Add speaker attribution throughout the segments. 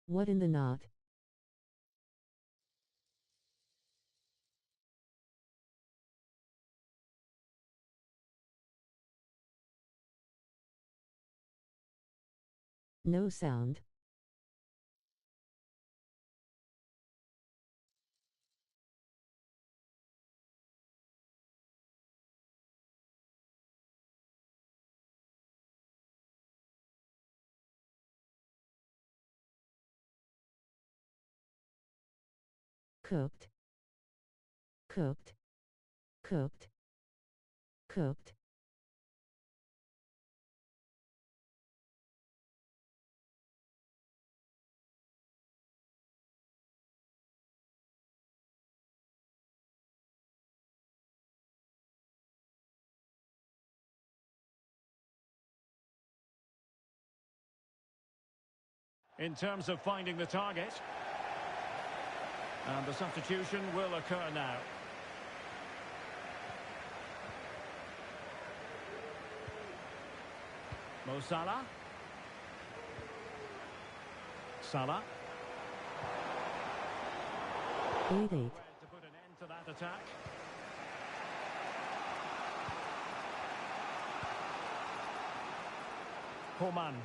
Speaker 1: What in the knot? No sound. Cooked. Cooked. Cooked. Cooked.
Speaker 2: In terms of finding the target. And the substitution will occur now. Mo Salah. Salah.
Speaker 1: 8-8.
Speaker 2: To put an end to that attack. Coman.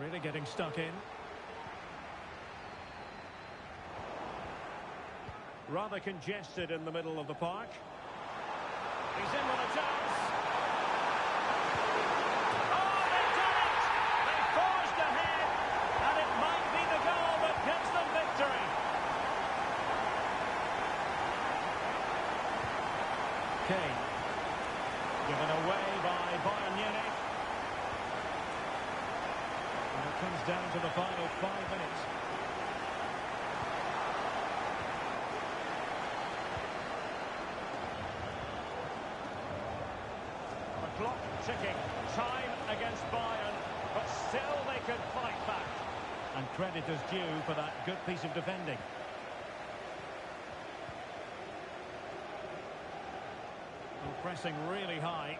Speaker 2: Really getting stuck in. Rather congested in the middle of the park. He's in with a chance. Oh, they've done it! They forged ahead, and it might be the goal that gives them victory. Kane. Given away by Bayern Munich. And it comes down to the final 5 minutes. Clock ticking, time against Bayern, but still they could fight back. And credit is due for that good piece of defending. Well, pressing really high.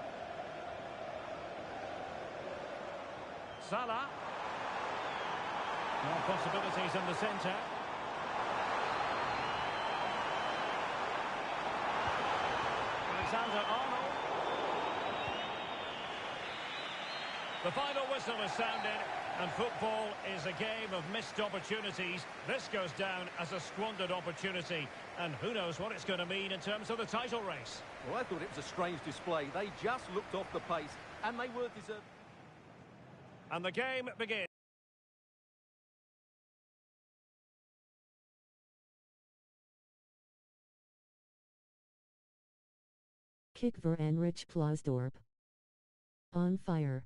Speaker 2: Salah. More possibilities in the centre. Alexander-Arnold. The final whistle is sounded, and football is a game of missed opportunities. This goes down as a squandered opportunity, and who knows what it's going to mean in terms of the title race.
Speaker 3: Well, I thought it was a strange display. They just looked off the pace, and they were deserved.
Speaker 2: And the game begins.
Speaker 1: Kick voor Enrich Plasdorp. On fire.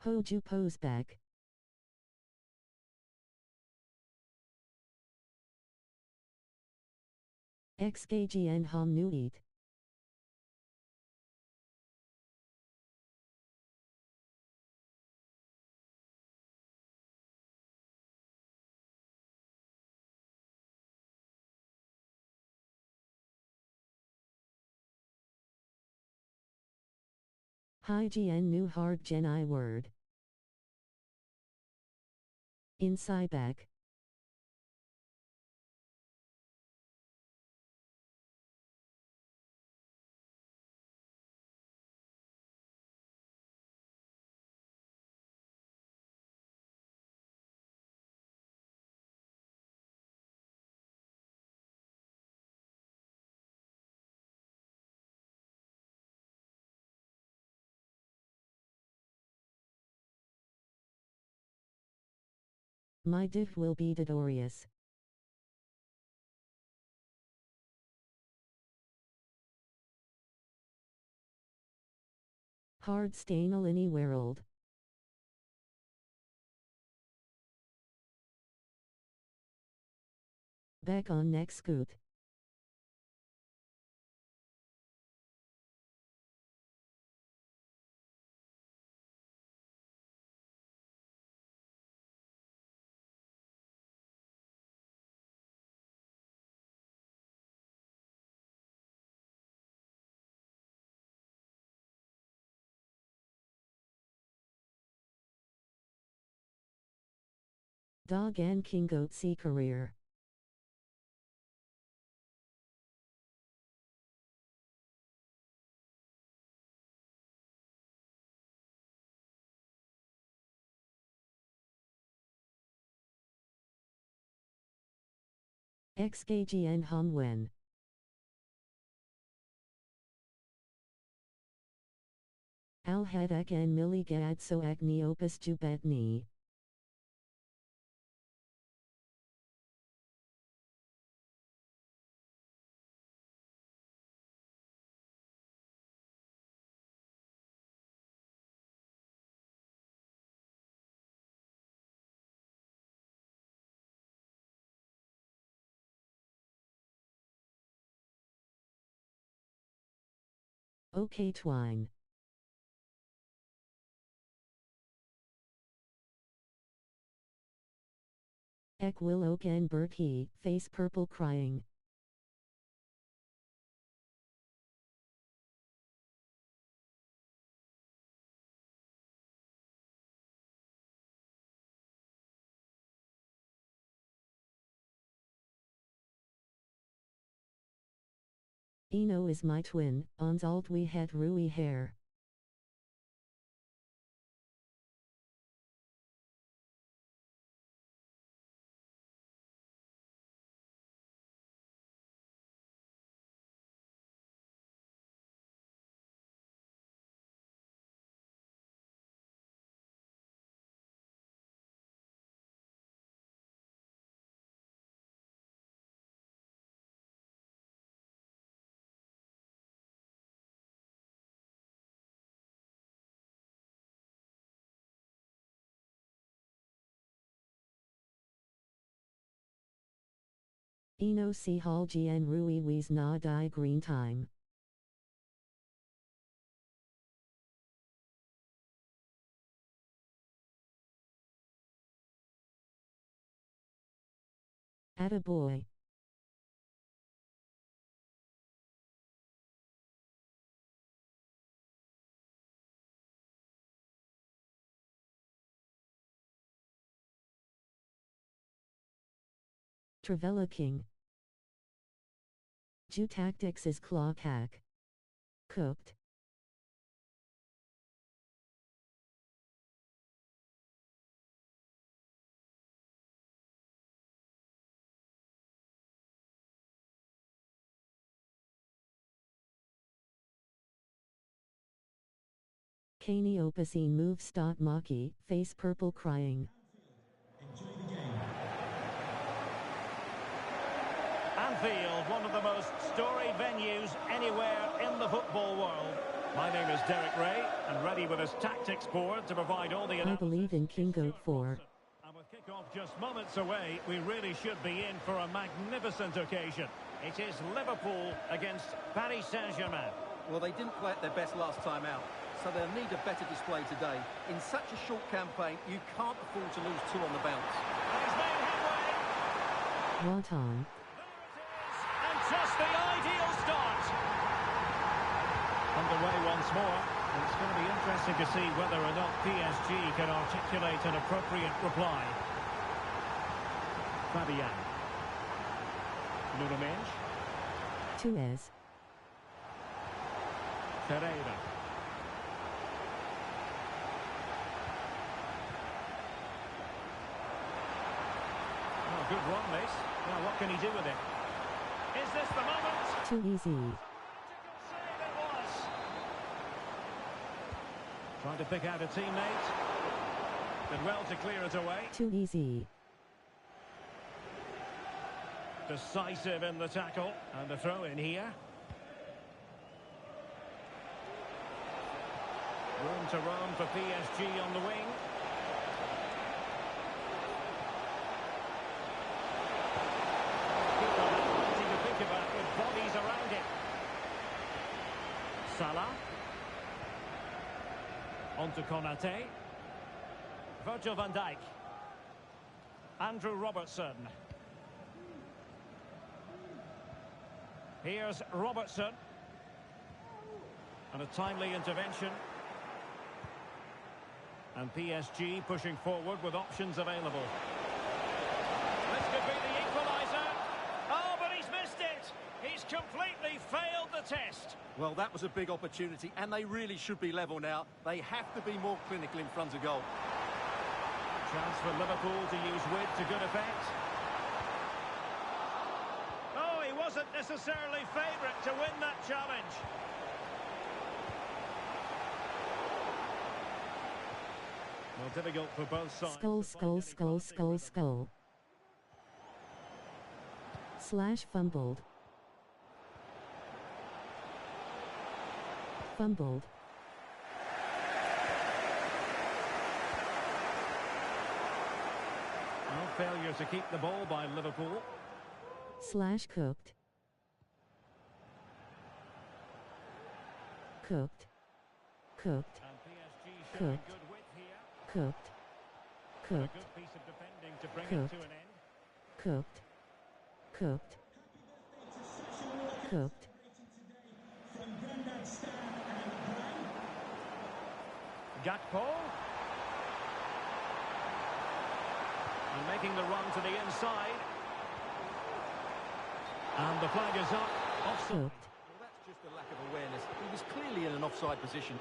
Speaker 1: Hoju Posback. XKGN Ham Nuit. Hi GN New Hard Gen I Word. Inside back. My div will be Didorius. Hard Stainalini World. Back on next scoot. Dog and Kingoat Sea Career. XKGN Hamwen. Alhadak and Miligad Soak Neopus Jubetni. OK Twine. Ek Will Oak and Bert He, Face Purple Crying. Eno is my twin, ons alt we het Rui hair. Eno si hal gien Rui wees na die green time. Attaboy. Travella King. Jew Tactics is Claw Hack. Cooked. Kani Opusine move stot Maki, Face Purple Crying.
Speaker 2: Anfield, one of the most storied venues anywhere in the football world. My name is Derek Ray, and ready with his tactics board to provide all the
Speaker 1: I
Speaker 2: analysis.
Speaker 1: believe in Kingoat 4.
Speaker 2: And with kick-off just moments away, we really should be in for a magnificent occasion. It is Liverpool against Paris Saint-Germain.
Speaker 3: Well, they didn't play at their best last time out, so they'll need a better display today. In such a short campaign, you can't afford to lose two on the bounce.
Speaker 2: And he's made headway.
Speaker 1: Watan.
Speaker 2: And just the ideal start. Underway once more. And it's going to be interesting to see whether or not PSG can articulate an appropriate reply. Fabian. Nuno Mendes.
Speaker 1: Tuez.
Speaker 2: Pereira. Oh, good run, this. Now, what can he do with it? Is this the moment?
Speaker 1: Too easy.
Speaker 2: Save it was. Trying to pick out a teammate. Did well to clear it away.
Speaker 1: Too easy.
Speaker 2: Decisive in the tackle. And the throw in here. Room to roam for PSG on the wing. Keeper has plenty to think about with bodies around him. Salah. On to Konate. Virgil van Dijk. Andrew Robertson. Here's Robertson. And a timely intervention. And PSG pushing forward with options available. This could be the equaliser. Oh, but he's missed it. He's completely failed the test.
Speaker 3: Well, that was a big opportunity, and they really should be level now. They have to be more clinical in front of goal.
Speaker 2: Chance for Liverpool to use width to good effect. Oh, he wasn't necessarily favourite to win that challenge. Well, difficult for both sides.
Speaker 1: Skull, skull, skull, skull, skull. Slash fumbled. Fumbled.
Speaker 2: No failure to keep the ball by Liverpool.
Speaker 1: Slash cooked. Cooked. Cooked.
Speaker 2: And PSG showing
Speaker 1: Cooked.
Speaker 2: good width here.
Speaker 1: Cooked.
Speaker 2: A
Speaker 1: Cooked.
Speaker 2: good piece of defending to bring it
Speaker 1: Cooked.
Speaker 2: to an end.
Speaker 1: Cooked. Cooked. Cooked.
Speaker 2: Gakpo. And making the run to the inside. And the flag is up. Offside.
Speaker 1: Cooked.
Speaker 3: Well, that's just a lack of awareness. He was clearly in an offside position.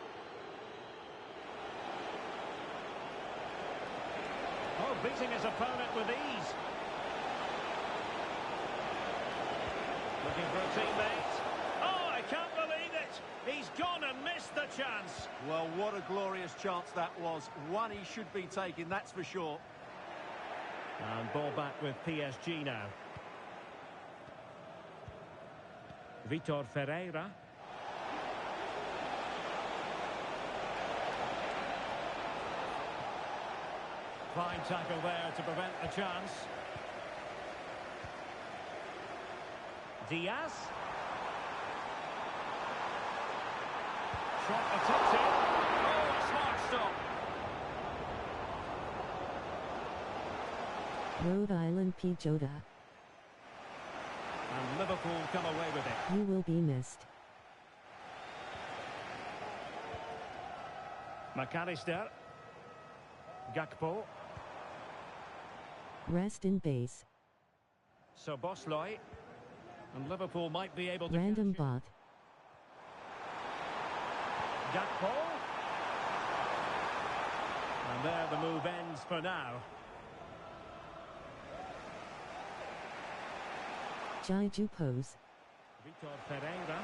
Speaker 2: Oh, beating his opponent with ease. Looking for a teammate. Oh, I can't believe it. He's gone and missed the chance.
Speaker 3: Well, what a glorious chance that was. One he should be taking, that's for sure.
Speaker 2: And ball back with PSG now. Vitor Ferreira. Fine tackle there to prevent the chance. Diaz. Shot attempted. Oh, a smart stop.
Speaker 1: Rhode Island P. Jota.
Speaker 2: And Liverpool come away with it.
Speaker 1: You will be missed.
Speaker 2: McAllister. Gakpo.
Speaker 1: Rest in base.
Speaker 2: So Bosloy. And Liverpool might be able to
Speaker 1: Random
Speaker 2: catch it.
Speaker 1: bot.
Speaker 2: Gakpo. And there the move ends for now.
Speaker 1: Jaiju pose.
Speaker 2: Vitor Ferreira.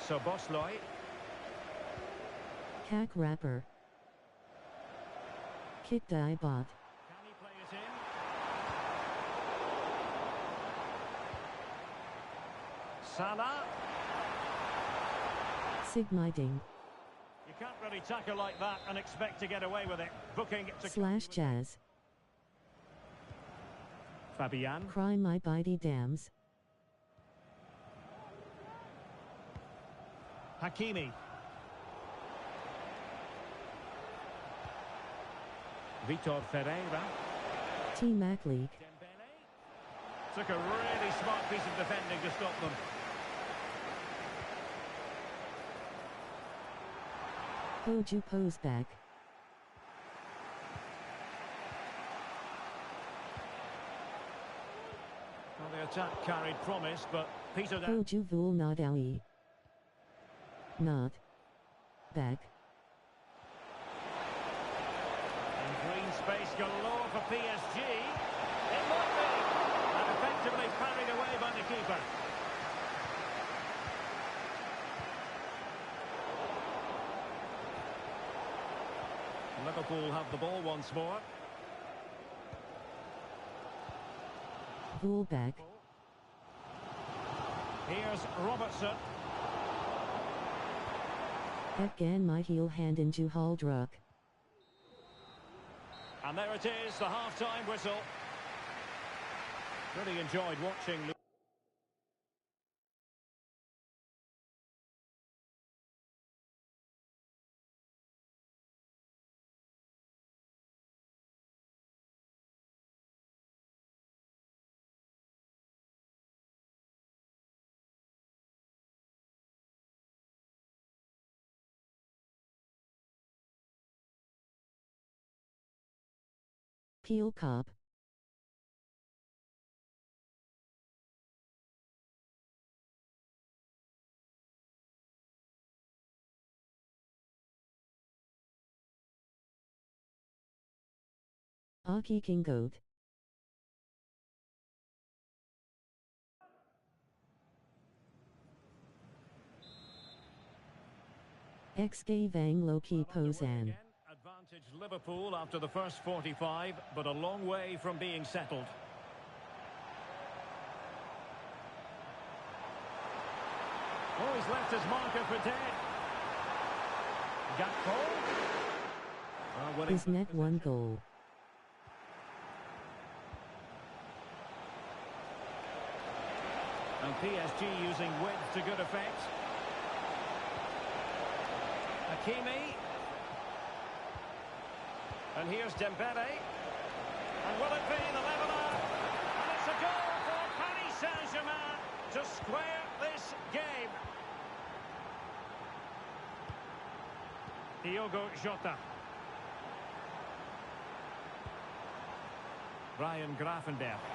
Speaker 2: So Bosloy.
Speaker 1: Cack rapper. Kick die bot.
Speaker 2: Can he play it in? Salah.
Speaker 1: Sigmiding.
Speaker 2: You can't really tackle like that and expect to get away with it. Booking it to
Speaker 1: Slash jazz.
Speaker 2: Fabian.
Speaker 1: Cry my bitey dams.
Speaker 2: Hakimi. Vitor Ferreira.
Speaker 1: T-Mac League.
Speaker 2: Dembele. Took a really smart piece of defending to stop them.
Speaker 1: Hoju pose back.
Speaker 2: Well, the attack carried promise, but petered out.
Speaker 1: Hoju vul not owie. Not. Back.
Speaker 2: And green space galore for PSG. It might be. And effectively parried away by the keeper. Liverpool have the ball once more.
Speaker 1: Fullback.
Speaker 2: Here's Robertson.
Speaker 1: Again my heel hand into Holdruck.
Speaker 2: And there it is, the half-time whistle. Really enjoyed watching.
Speaker 1: Peel Cop. Aki Kingoat. XK Vang Loki Posan.
Speaker 2: Advantage Liverpool after the first 45, but a long way from being settled. Oh, he's left his marker for dead. Gakpo.
Speaker 1: His net one goal.
Speaker 2: And PSG using width to good effect. Hakimi. And here's Dembele. And will it be the leveller? And it's a goal for Paris Saint-Germain to square this game. Diogo Jota. Ryan Gravenberch.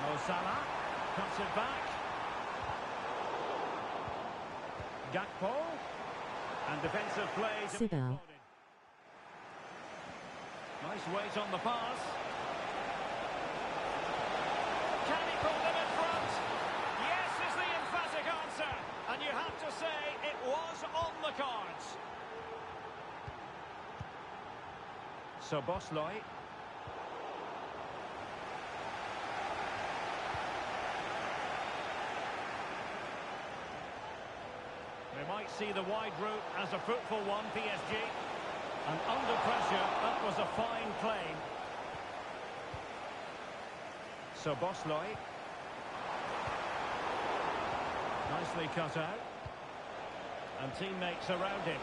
Speaker 2: Mo Salah cuts it back. Gakpo. And defensive play.
Speaker 1: Sibel.
Speaker 2: Nice weight on the pass. Can he put them in front? Yes is the emphatic answer. And you have to say it was on the cards. So Bosley. They might see the wide route as a fruitful one, PSG. And under pressure, that was a fine claim. So Bosley. Nicely cut out. And teammates around him.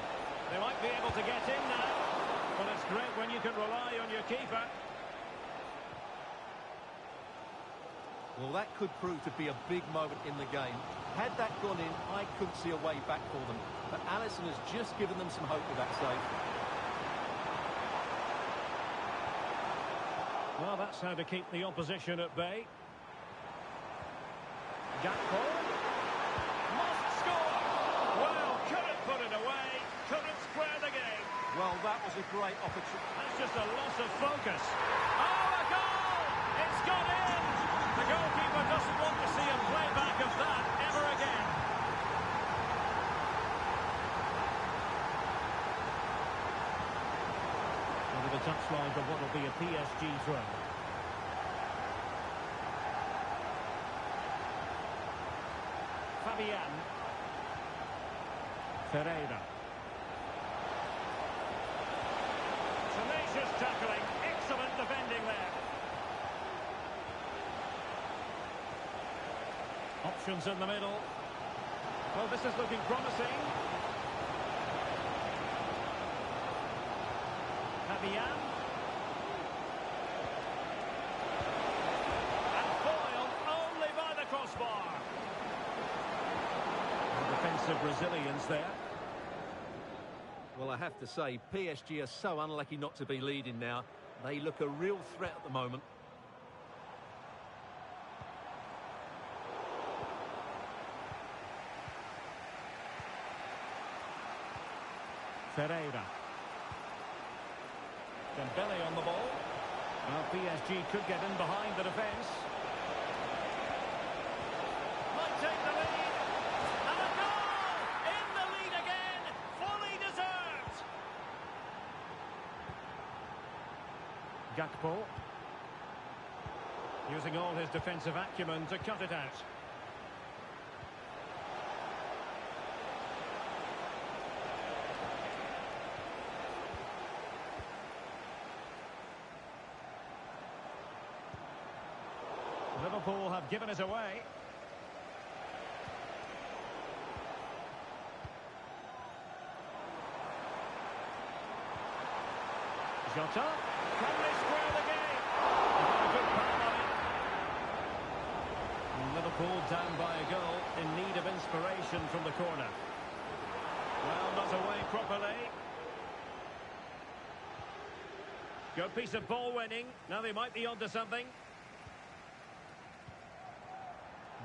Speaker 2: They might be able to get in now. But it's great when you can rely on your keeper.
Speaker 3: Well, that could prove to be a big moment in the game. Had that gone in, I couldn't see a way back for them. But Alisson has just given them some hope with that save.
Speaker 2: Well, that's how to keep the opposition at bay. Gakpo. Must score! Well, couldn't put it away. Couldn't square the game.
Speaker 3: Well, that was a great opportunity.
Speaker 2: That's just a loss of focus. Oh, a goal! It's gone in! The goalkeeper doesn't want to see a playback of that ever again. Over the touchline of what will be a PSG throw. Fabian. Ferreira. Tenacious tackling. Excellent defending there. Options in the middle. Well, this is looking promising. Fabian. And foiled only by the crossbar. Defensive resilience there.
Speaker 3: Well, I have to say, PSG are so unlucky not to be leading now. They look a real threat at the moment.
Speaker 2: Ferreira. Dembele on the ball. Well, PSG could get in behind the defence. Might take the lead. And a goal! In the lead again. Fully deserved. Gakpo. Using all his defensive acumen to cut it out. Liverpool have given it away. Jota. Can they square the game? A good plan on it. Liverpool down by a goal, in need of inspiration from the corner. Well, not away properly. Good piece of ball winning. Now they might be onto something.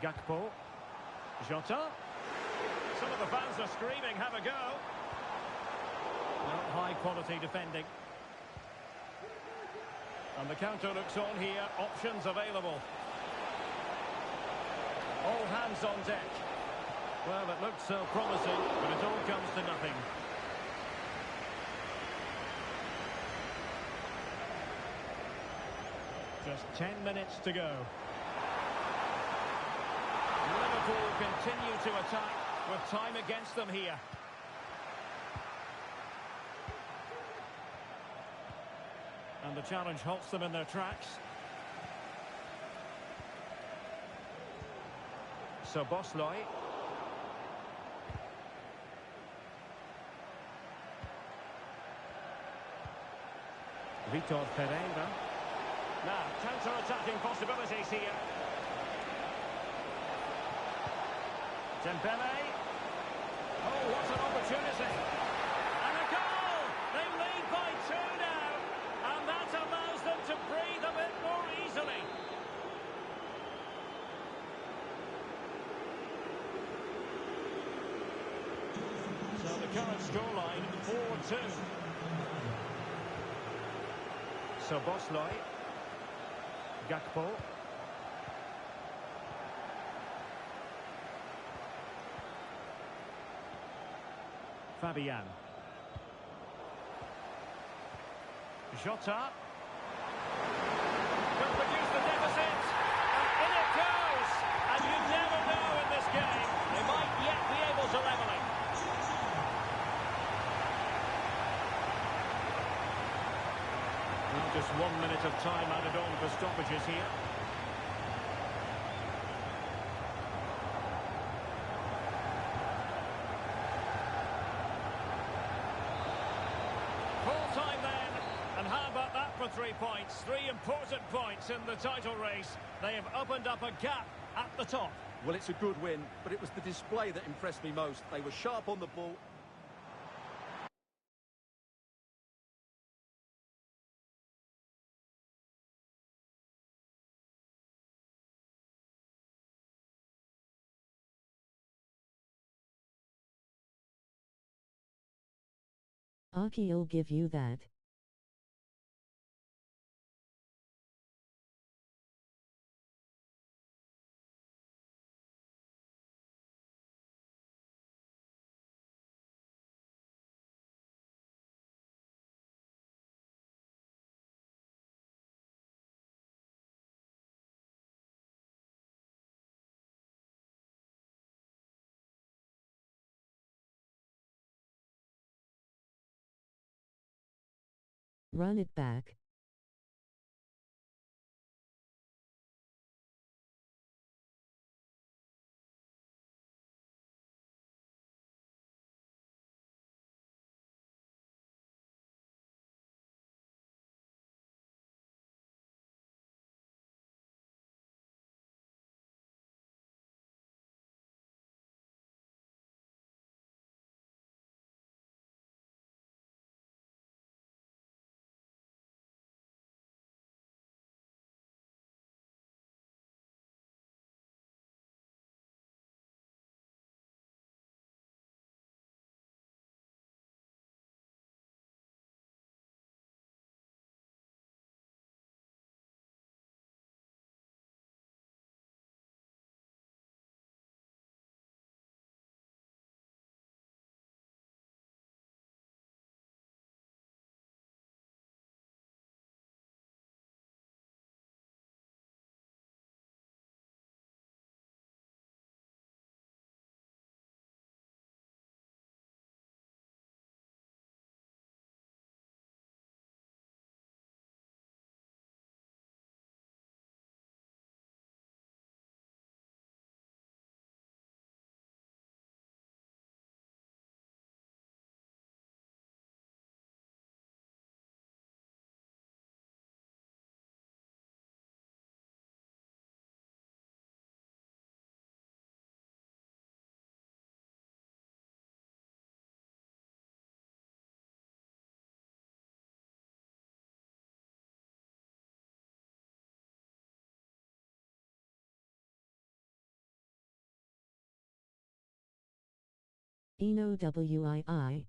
Speaker 2: Gakpo. Jota. Some of the fans are screaming, have a go. Well, high quality defending. And the counter looks on here, options available. All hands on deck. Well, it looked so promising, but it all comes to nothing. Just 10 minutes to go. Liverpool continue to attack with time against them here. And the challenge halts them in their tracks. So Bosley. Vitor Pereira. Now, counter-attacking possibilities here. Dembele. Oh, what an opportunity. And a goal! They lead by 2 now. And that allows them to breathe a bit more easily. So the current scoreline, 4-2. So Bosley. Gakpo. Fabian. Jota. Will reduce the deficit. And in it goes. And you never know in this game. They might yet be able to level it. Well, just 1 minute of time added on for stoppages here. Full time then. And how about that for 3 points? 3 important points in the title race. They have opened up a gap at the top.
Speaker 3: Well, it's a good win, but it was the display that impressed me most. They were sharp on the ball.
Speaker 1: Aki'll give you that. Run it back. Eno Wii.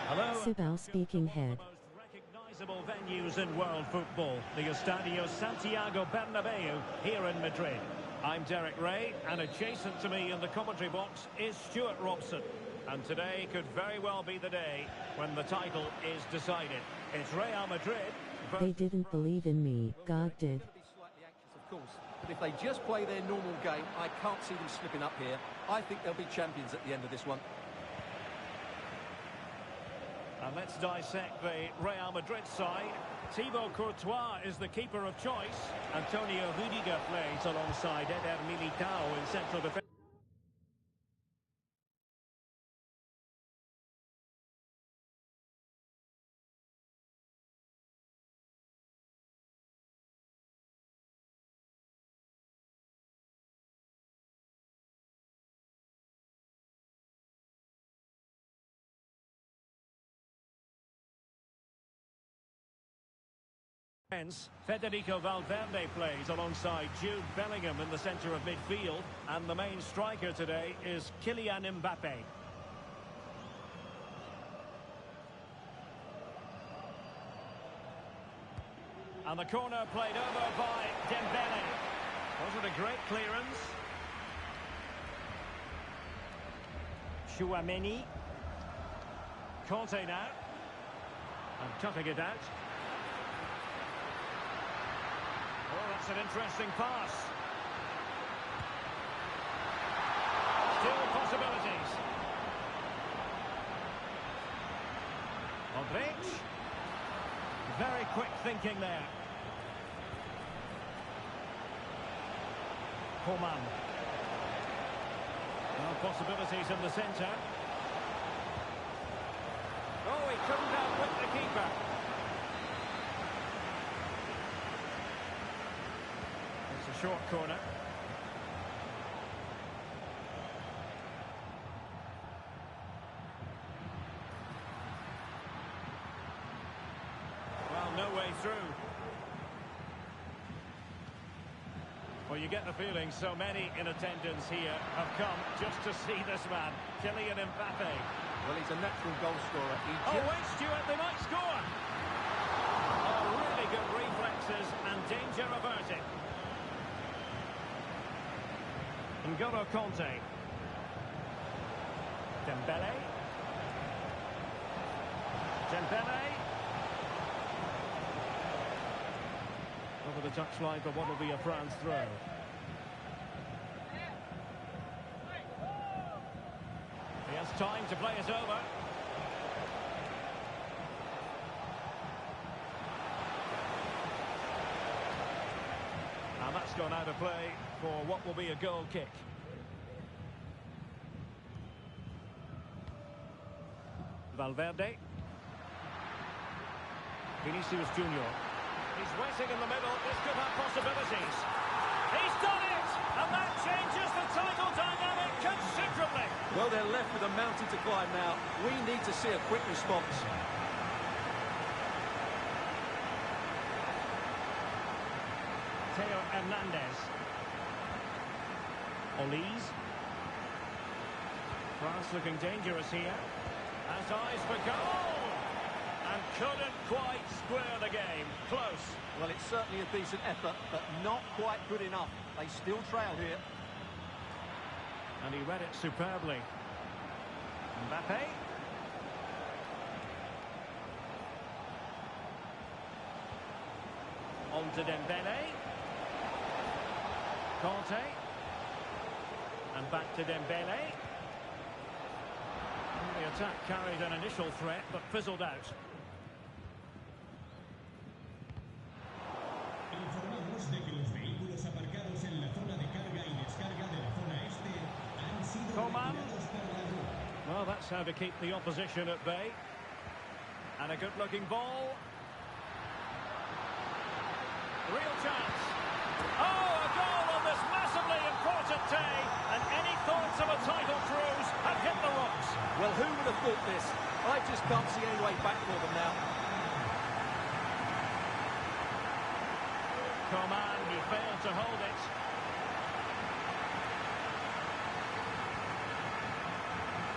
Speaker 2: Hello.
Speaker 1: Sibao speaking head.
Speaker 2: Recognizable venues in world football. The Estadio Santiago Bernabeu here in Madrid. I'm Derek Ray, and adjacent to me in the commentary box is Stuart Robson. And today could very well be the day when the title is decided. It's Real Madrid.
Speaker 1: They didn't believe in me, God did.
Speaker 3: Slightly anxious, of course, but if they just play their normal game, I can't see them slipping up here. I think they'll be champions at the end of this one.
Speaker 2: And let's dissect the Real Madrid side. Thibaut Courtois is the keeper of choice. Antonio Rudiger plays alongside Eder Militao in central defence. Federico Valverde plays alongside Jude Bellingham in the centre of midfield, and the main striker today is Kylian Mbappe. And the corner played over by Dembele. Was it a great clearance? Chouameni. Conte now. And cutting it out. Oh, that's an interesting pass. Still possibilities. Modric. Very quick thinking there. Coman. Well, possibilities in the centre. Oh, he couldn't outwit the keeper. It's a short corner. Well, no way through. Well, you get the feeling so many in attendance here have come just to see this man, Kylian Mbappe.
Speaker 3: Well, he's a natural goal scorer.
Speaker 2: Oh, wait, Stuart, they might score. Oh, really good reflexes and danger averted. N'Golo Conte. Dembele. Dembele. Over the touchline for what will be a France throw. He has time to play it over. And that's gone out of play for what will be a goal kick. Valverde. Vinicius Junior. He's waiting in the middle. This could have possibilities. He's done it! And that changes the title dynamic considerably.
Speaker 3: Well, they're left with a mountain to climb now. We need to see a quick response.
Speaker 2: Theo Hernandez. Olise. France looking dangerous here. Has eyes for goal! And couldn't quite square the game. Close.
Speaker 3: Well, it's certainly a decent effort, but not quite good enough. They still trail here.
Speaker 2: And he read it superbly. Mbappe. On to Dembele. Conte. And back to Dembele. The attack carried an initial threat, but fizzled out.
Speaker 4: Informamos de que los vehículos aparcados en la zona de carga y descarga de la zona este han sido
Speaker 2: Coman.
Speaker 4: retirados por la grúa.
Speaker 2: Well, that's how to keep the opposition at bay. And a good-looking ball. Real chance. Oh, a goal on this massively important day. And any thoughts of a title cruise have hit the rocks.
Speaker 3: Well, who would have thought this? I just can't see any way back for them now.
Speaker 2: Coman, he failed to hold it.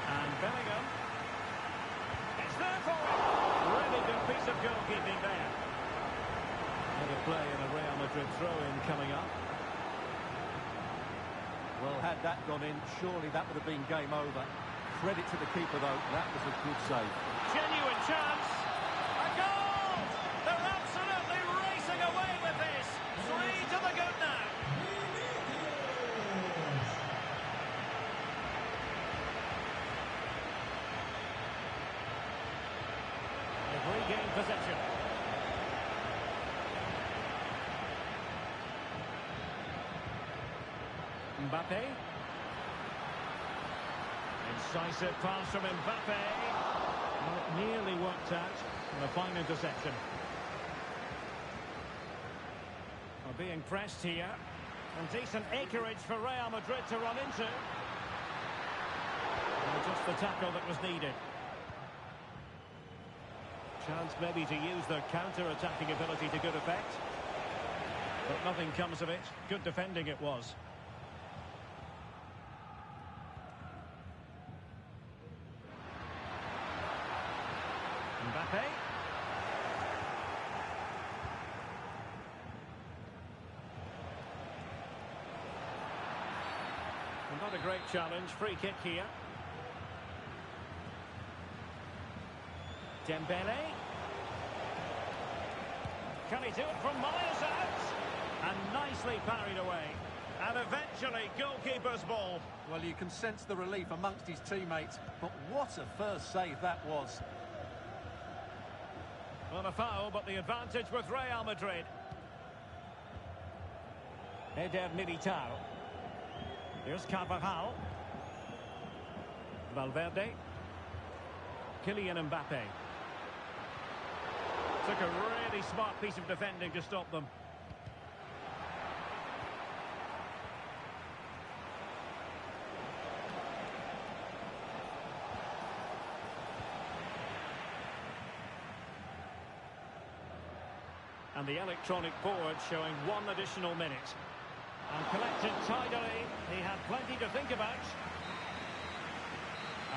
Speaker 2: And Bellingham. It's there for him. Really good piece of goalkeeping there. Bit of play in a Real Madrid throw-in coming up.
Speaker 3: Well, had that gone in, surely that would have been game over. Credit to the keeper, though. That was a good save.
Speaker 2: Genuine chance. A goal! They're absolutely racing away with this. 3 to the good now. They've regained possession. Mbappe. Incisive pass from Mbappe. Well, it nearly worked out. And a fine interception. Well, being pressed here. And decent acreage for Real Madrid to run into. Well, just the tackle that was needed. Chance maybe to use their counter-attacking ability to good effect. But nothing comes of it. Good defending it was. Mbappe. Not a great challenge. Free kick here. Dembele. Can he do it from miles out? And nicely parried away. And eventually, goalkeeper's ball.
Speaker 3: Well, you can sense the relief amongst his teammates. But what a first save that was.
Speaker 2: Well, a foul, but the advantage with Real Madrid. Eder Militao. Here's Carvajal. Valverde. Kylian Mbappe. Took a really smart piece of defending to stop them. And the electronic board showing 1 additional minute. And collected tidily. He had plenty to think about.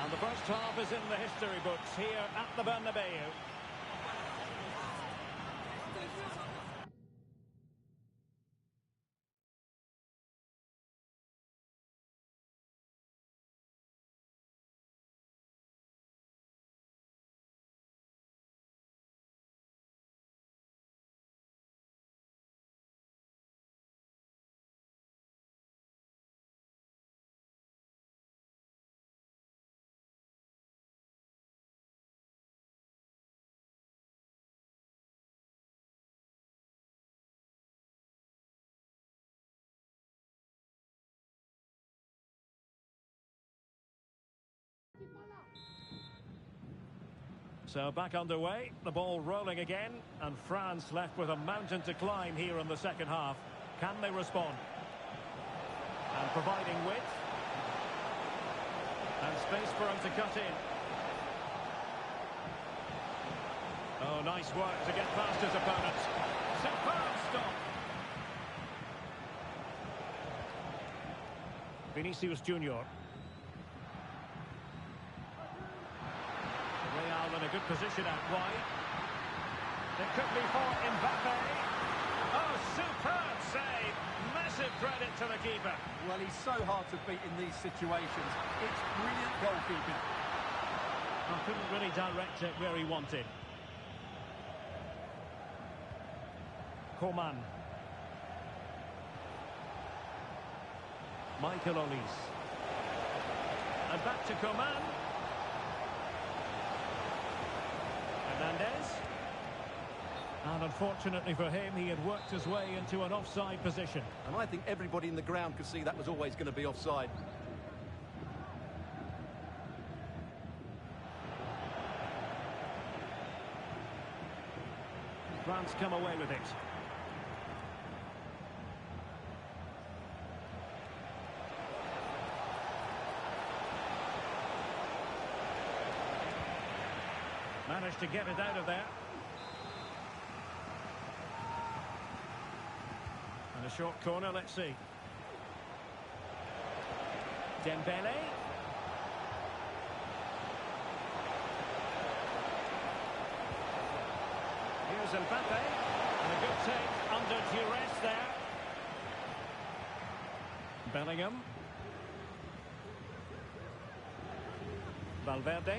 Speaker 2: And the first half is in the history books here at the Bernabeu. So back underway, the ball rolling again, and France left with a mountain to climb here in the second half. Can they respond? And providing width. And space for him to cut in. Oh, nice work to get past his opponent. Superb stop. Vinicius Junior. Real in a good position out wide. It could be for Mbappe. Oh, superb save. Massive credit to the keeper.
Speaker 3: Well, he's so hard to beat in these situations. It's brilliant goalkeeping.
Speaker 2: Well, couldn't really direct it where he wanted. Coman. Michael Olise. And back to Coman. Hernandez. And unfortunately for him, he had worked his way into an offside position.
Speaker 3: And I think everybody in the ground could see that was always going to be offside.
Speaker 2: France come away with it. Managed to get it out of there. In a short corner, let's see. Dembele. Here's Mbappe. And a good take under duress there. Bellingham. Valverde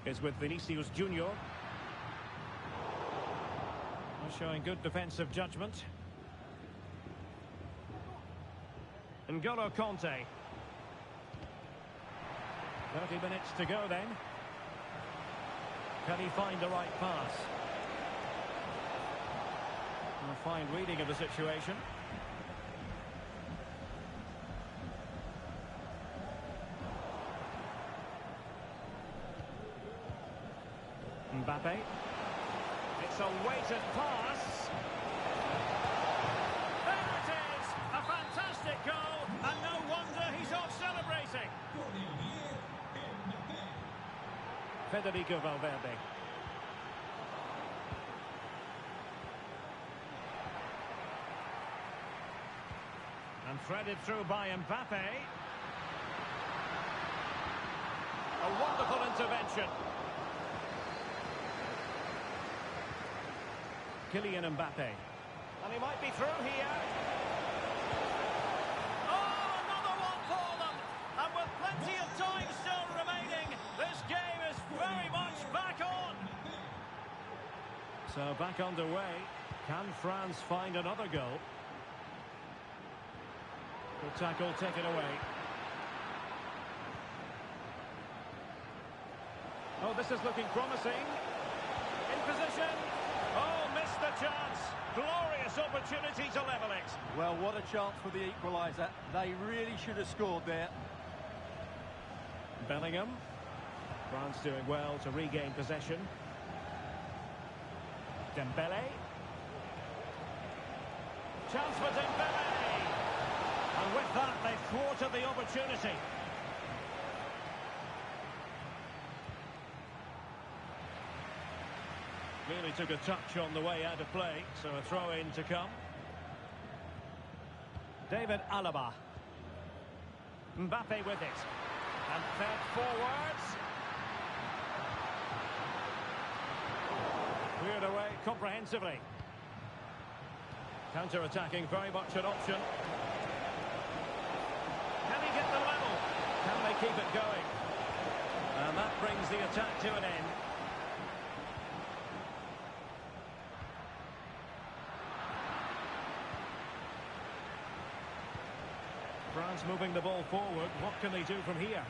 Speaker 2: is with Vinicius Junior. Showing good defensive judgment. N'Golo Kanté. 30 minutes to go then. Can he find the right pass? A fine reading of the situation. Mbappe. It's a weighted pass. There it is! A fantastic goal, and no wonder he's off celebrating. Federico Valverde. And threaded through by Mbappe. A wonderful intervention. Kylian Mbappe. And he might be through here. Oh, another one for them! And with plenty of time still remaining, this game is very much back on. So back underway. Can France find another goal? Good tackle taken away. Oh, this is looking promising. In position. Oh, missed the chance. Glorious opportunity to level it.
Speaker 3: Well, what a chance for the equaliser. They really should have scored there.
Speaker 2: Bellingham. France doing well to regain possession. Dembele. Chance for Dembele. And with that, they thwarted the opportunity. Really took a touch on the way out of play, so a throw-in to come. David Alaba. Mbappe with it. And fed forwards. Cleared away comprehensively. Counter-attacking, very much an option. Can he get the level? Can they keep it going? And that brings the attack to an end. France moving the ball forward. What can they do from here?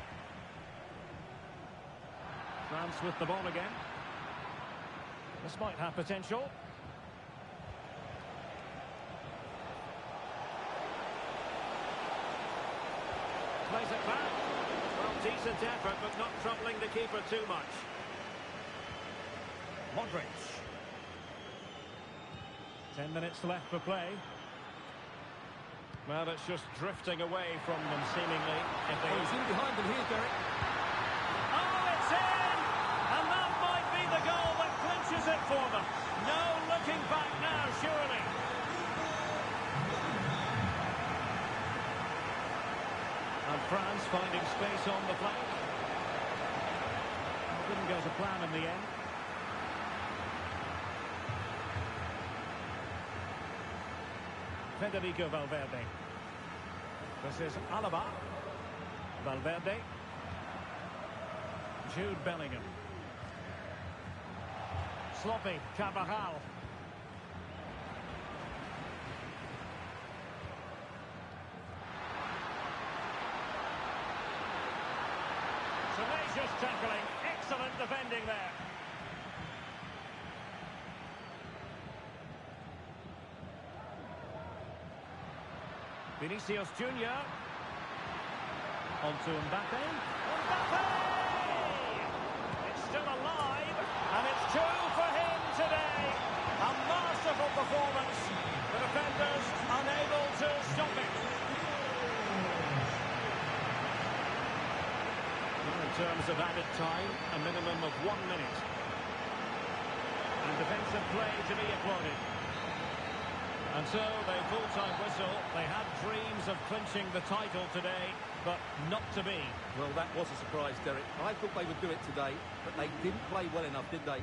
Speaker 2: France with the ball again. This might have potential. Plays it back. Well, decent effort, but not troubling the keeper too much. Modric. 10 minutes left for play. Well, it's just drifting away from them, seemingly.
Speaker 3: He's in behind them here, Derek.
Speaker 2: Oh, it's in! And that might be the goal that clinches it for them. No looking back now, surely. And France finding space on the flank. Didn't go to plan in the end. Federico Valverde. This is Alaba. Valverde. Jude Bellingham. Sloppy Carvajal. Tenacious tackling. Excellent defending there. Vinicius Junior. On to Mbappe. Mbappe! It's still alive, and it's two for him today. A masterful performance. The defenders unable to stop it. Well, in terms of added time, a minimum of 1 minute. And defensive play to be applauded. And so the full-time whistle. They had dreams of clinching the title today, but not to be.
Speaker 3: Well, that was a surprise, Derek. I thought they would do it today, but they didn't play well enough, did they?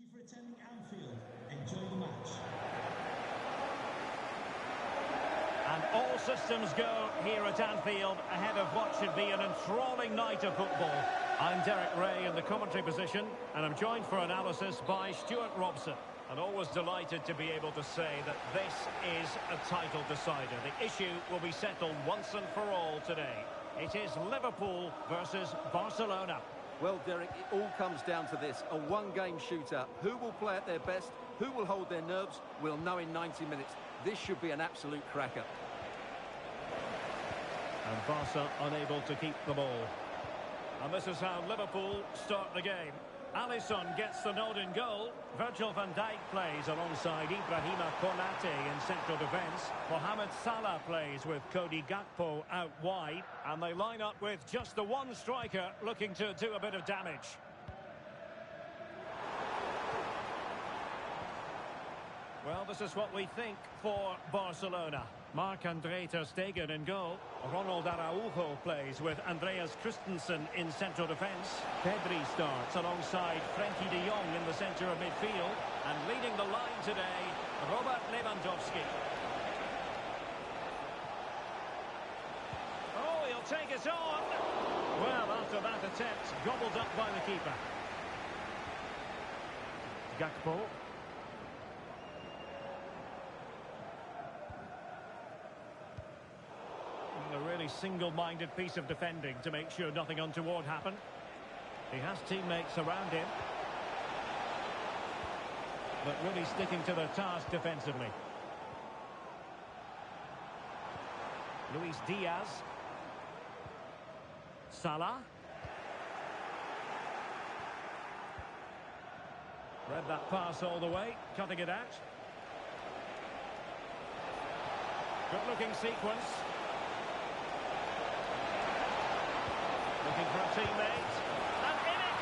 Speaker 4: Thank you for attending Anfield. Enjoy the match.
Speaker 2: And all systems go here at Anfield ahead of what should be an enthralling night of football. I'm Derek Ray in the commentary position, and I'm joined for analysis by Stuart Robson. And always delighted to be able to say that this is a title decider. The issue will be settled once and for all today. It is Liverpool versus Barcelona.
Speaker 3: Well, Derek, it all comes down to this, a one-game shootout. Who will play at their best? Who will hold their nerves? We'll know in 90 minutes. This should be an absolute cracker.
Speaker 2: And Barca unable to keep the ball. And this is how Liverpool start the game. Alisson gets the nod in goal. Virgil van Dijk plays alongside Ibrahima Konate in central defence. Mohamed Salah plays with Cody Gakpo out wide. And they line up with just the one striker looking to do a bit of damage. Well, this is what we think for Barcelona. Marc-Andre ter Stegen in goal. Ronald Araujo plays with Andreas Christensen in central defence. Pedri starts alongside Frenkie de Jong in the centre of midfield. And leading the line today, Robert Lewandowski. Oh, he'll take it on. Well, after that attempt, gobbled up by the keeper. Gakpo. A really single-minded piece of defending to make sure nothing untoward happened. He has teammates around him, but really sticking to their task defensively. Luis Diaz. Salah. Read that pass all the way, cutting it out. Good-looking sequence. Looking for a teammate. And in it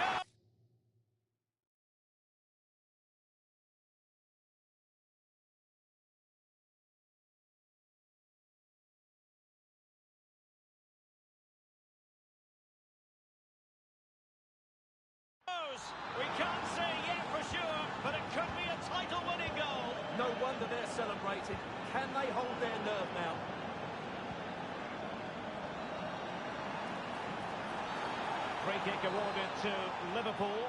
Speaker 2: goes! We can't say yet for sure, but it could be a title-winning goal.
Speaker 3: No wonder they're celebrating. Can they hold their nerve now?
Speaker 2: Free kick awarded to Liverpool.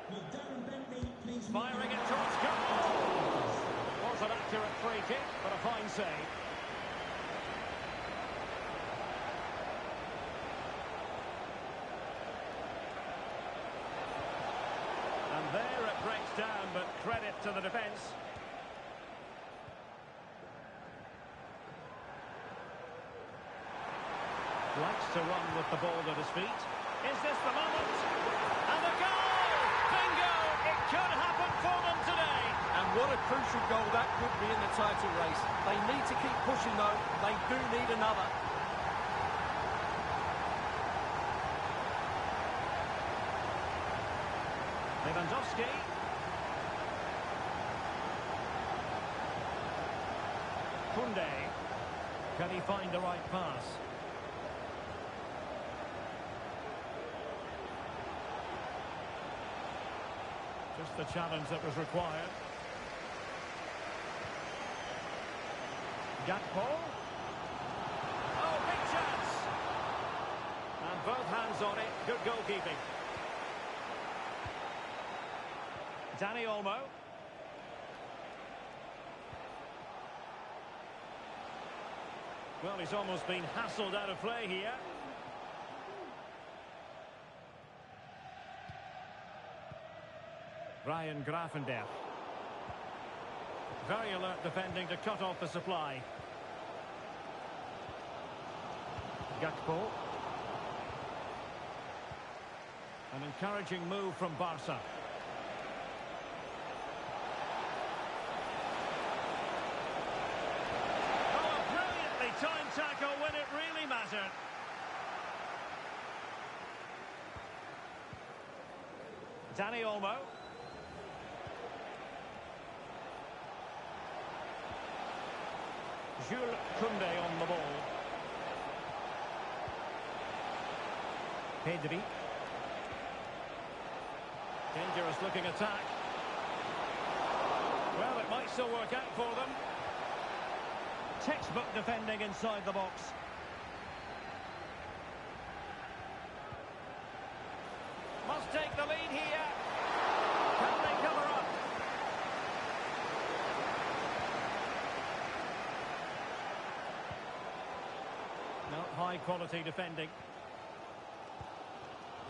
Speaker 4: Will Darren Bentley please
Speaker 2: Firing it towards goal. Was an accurate free kick, but a fine save. And there it breaks down, but credit to the defence. Likes to run with the ball at his feet. Is this the moment? And the goal! Bingo! It could happen for them today.
Speaker 3: And what a crucial goal that could be in the title race. They need to keep pushing though. They do need another.
Speaker 2: Lewandowski. Koundé. Can he find the right pass? Just the challenge that was required. Gakpo. Oh, big chance! And both hands on it. Good goalkeeping. Dani Olmo. Well, he's almost been hassled out of play here. Ryan Gravenberch. Very alert defending to cut off the supply. Gakpo. An encouraging move from Barca. Oh, a brilliantly timed tackle when it really mattered. Dani Olmo. Jules Koundé on the ball. Pedri. Dangerous looking attack. Well, it might still work out for them. Textbook defending inside the box. Must take the lead here. Can they cover up? No, high quality defending.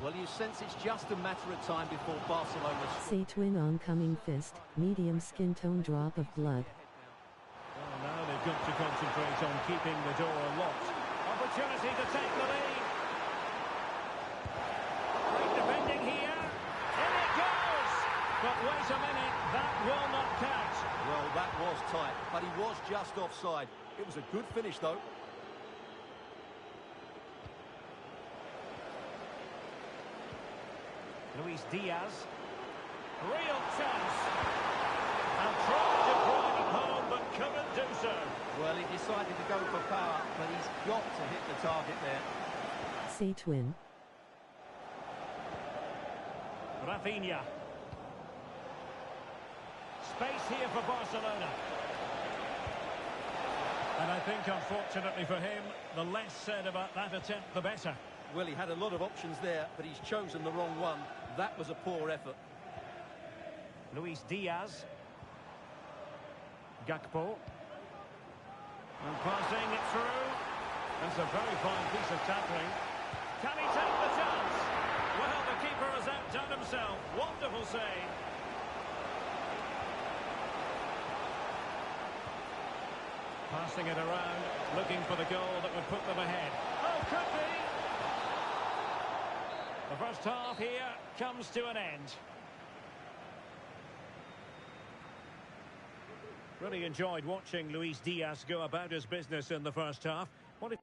Speaker 3: Well, you sense it's just a matter of time before Barcelona's...
Speaker 1: C-twin oncoming fist, medium skin tone drop of blood.
Speaker 2: Well, now they've got to concentrate on keeping the door locked. Opportunity to take the lead. Great defending here. In it goes! But wait a minute, that will not count.
Speaker 3: Well, that was tight, but he was just offside. It was a good finish, though.
Speaker 2: Luis Diaz. Real chance. And tried to drive it home, but couldn't do so.
Speaker 3: Well, he decided to go for power, but he's got to hit the target there.
Speaker 1: C-twin.
Speaker 2: Rafinha. Space here for Barcelona. And I think, unfortunately for him, the less said about that attempt, the better.
Speaker 3: Well, he had a lot of options there, but he's chosen the wrong one. That was a poor effort.
Speaker 2: Luis Diaz. Gakpo. And passing it through. That's a very fine piece of tackling. Can he take the chance? Well, the keeper has outdone himself. Wonderful save. Passing it around, looking for the goal that would put them ahead. Oh, could be! The first half here comes to an end. Really enjoyed watching Luis Diaz go about his business in the first half. What did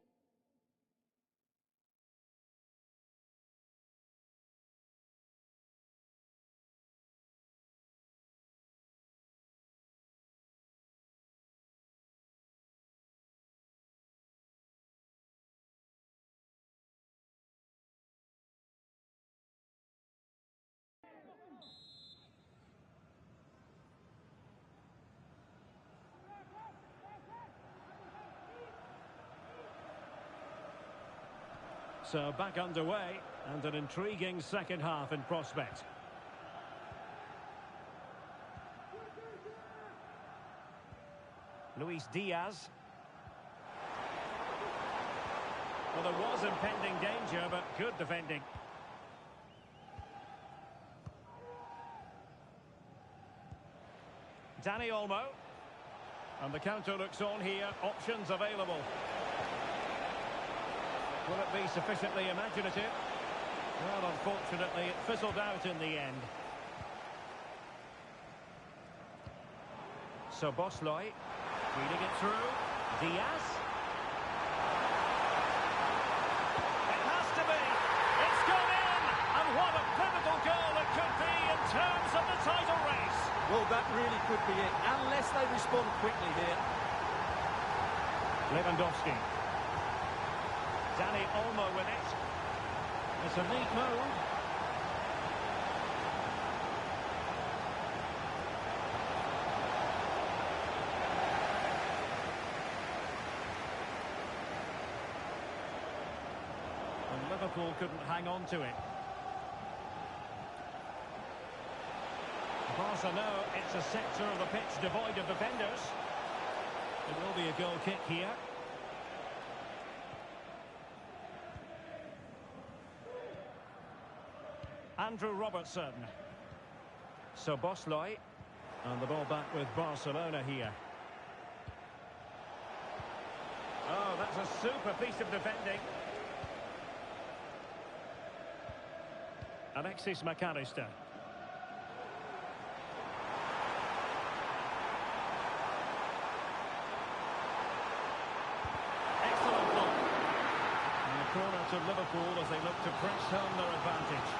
Speaker 2: So back underway, and an intriguing second half in prospect. Luis Diaz. Well, there was impending danger, but good defending. Dani Olmo. And the counter looks on here, options available. Will it be sufficiently imaginative? Well, unfortunately, it fizzled out in the end. So Bosley, feeding it through. Diaz. It has to be. It's gone in! And what a pivotal goal it could be in terms of the title race.
Speaker 3: Well, that really could be it, unless they respond quickly here.
Speaker 2: Lewandowski. Dani Olmo with it. It's a neat move. And Liverpool couldn't hang on to it. Barca know it's a sector of the pitch devoid of defenders. It will be a goal kick here. Andrew Robertson. So Bosley. And the ball back with Barcelona here. Oh, that's a super piece of defending. Alexis McAllister. Excellent block. And a corner to Liverpool as they look to press home their advantage.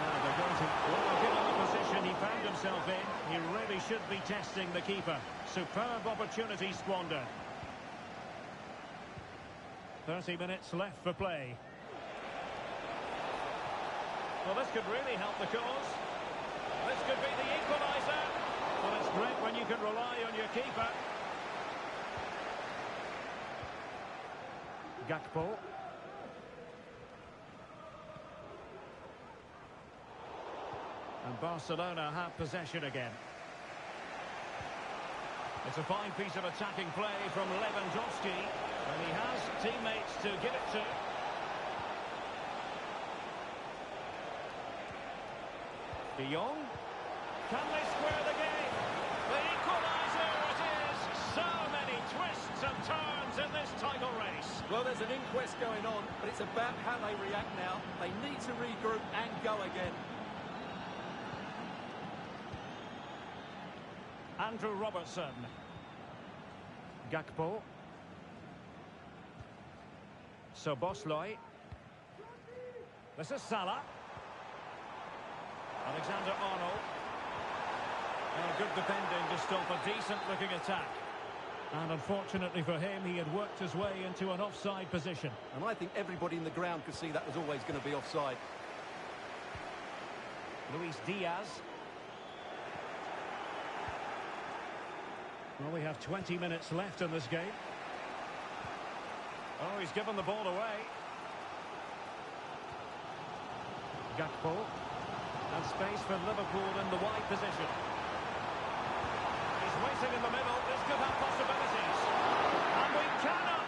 Speaker 2: Now they're going to... Well, given the position he found himself in, he really should be testing the keeper. Superb opportunity squandered. 30 minutes left for play. Well, this could really help the cause. This could be the equaliser. Well, it's great when you can rely on your keeper. Gakpo. And Barcelona have possession again. It's a fine piece of attacking play from Lewandowski. And he has teammates to give it to. De Jong. Can they square the game? The equaliser it is! So many twists and turns in this title race.
Speaker 3: Well, there's an inquest going on, but it's about how they react now. They need to regroup and go again.
Speaker 2: Andrew Robertson. Gakpo. So Bosley. This is Salah. Alexander-Arnold. Good defending to stop a decent-looking attack. And unfortunately for him, he had worked his way into an offside position.
Speaker 3: And I think everybody in the ground could see that was always going to be offside.
Speaker 2: Luis Diaz. Well, we have 20 minutes left in this game. Oh, he's given the ball away. Gakpo. And space for Liverpool in the wide position. He's waiting in the middle. This could have possibilities. And we cannot...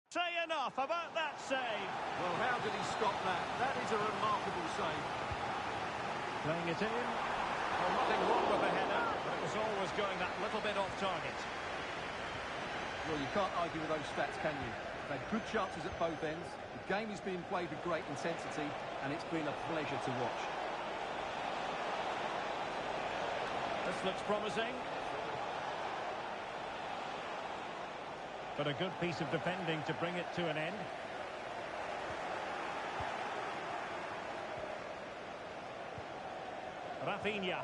Speaker 2: say enough about that save.
Speaker 3: Well, how did he stop that? That is a remarkable save.
Speaker 2: Playing it in. Well, nothing wrong with the header, but it was always going that little bit off target.
Speaker 3: Well, you can't argue with those stats, can you? They've had good chances at both ends. The game is being played with great intensity, and it's been a pleasure to watch.
Speaker 2: This looks promising. But a good piece of defending to bring it to an end. Rafinha.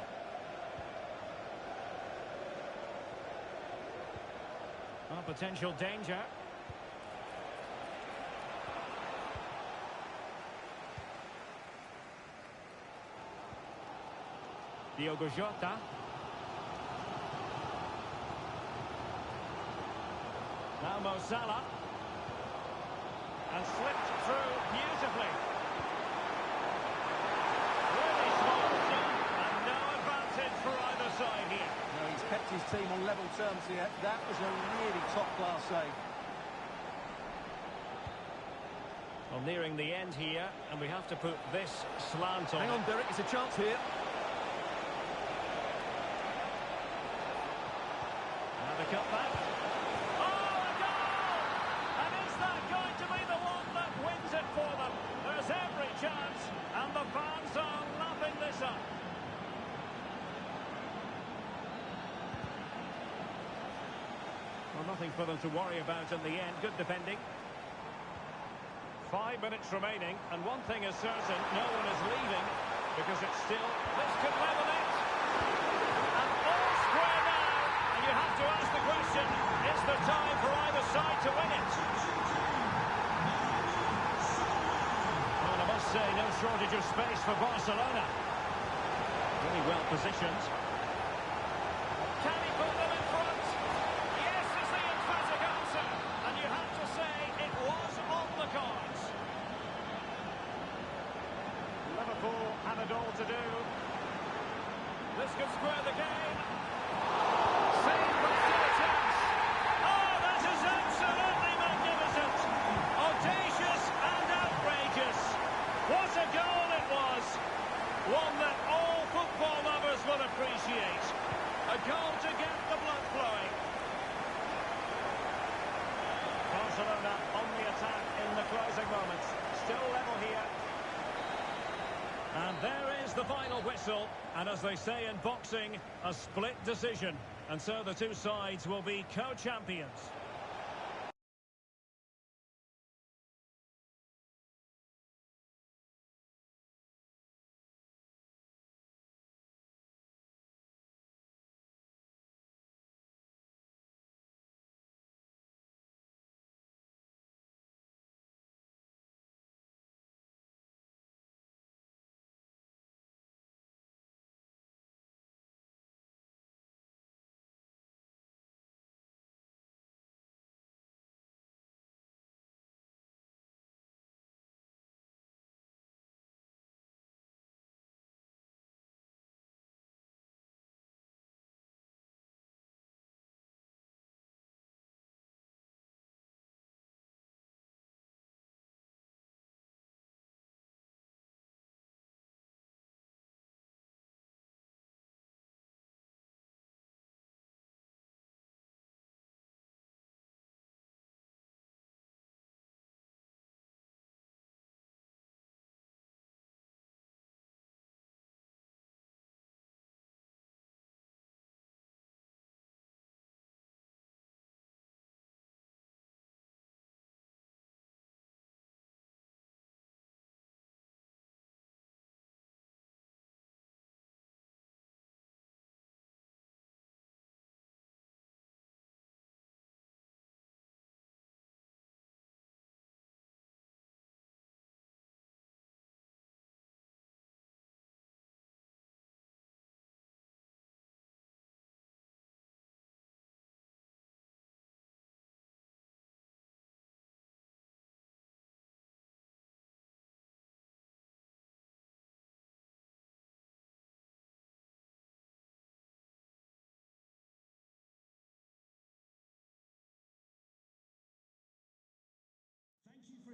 Speaker 2: Oh, potential danger. Diogo Jota. Now Mo Salah. And slipped through beautifully. Really small stuff, and no advantage for either side here.
Speaker 3: No, he's kept his team on level terms here. That was a really top-class save.
Speaker 2: Well, nearing the end here, and we have to put this slant on.
Speaker 3: Hang on, Derek, it's a chance here.
Speaker 2: Another cutback. For them. There's every chance, and the fans are lapping this up. Well, nothing for them to worry about in the end. Good defending. 5 minutes remaining, and one thing is certain, no one is leaving, because it's still... This could level it. And all square now, and you have to ask the question, is there time for either side to win it? Say no shortage of space for Barcelona. Really well positioned. Can he put them in front? Yes is the emphatic answer. And you have to say it was on the cards. Liverpool have it all to do. This could square the game. Saved by Diaz. Oh, that is absolutely magnificent. Audacious and outrageous. What a goal it was! One that all football lovers will appreciate. A goal to get the blood flowing. Barcelona on the attack in the closing moments. Still level here. And there is the final whistle. And as they say in boxing, a split decision. And so the two sides will be co-champions.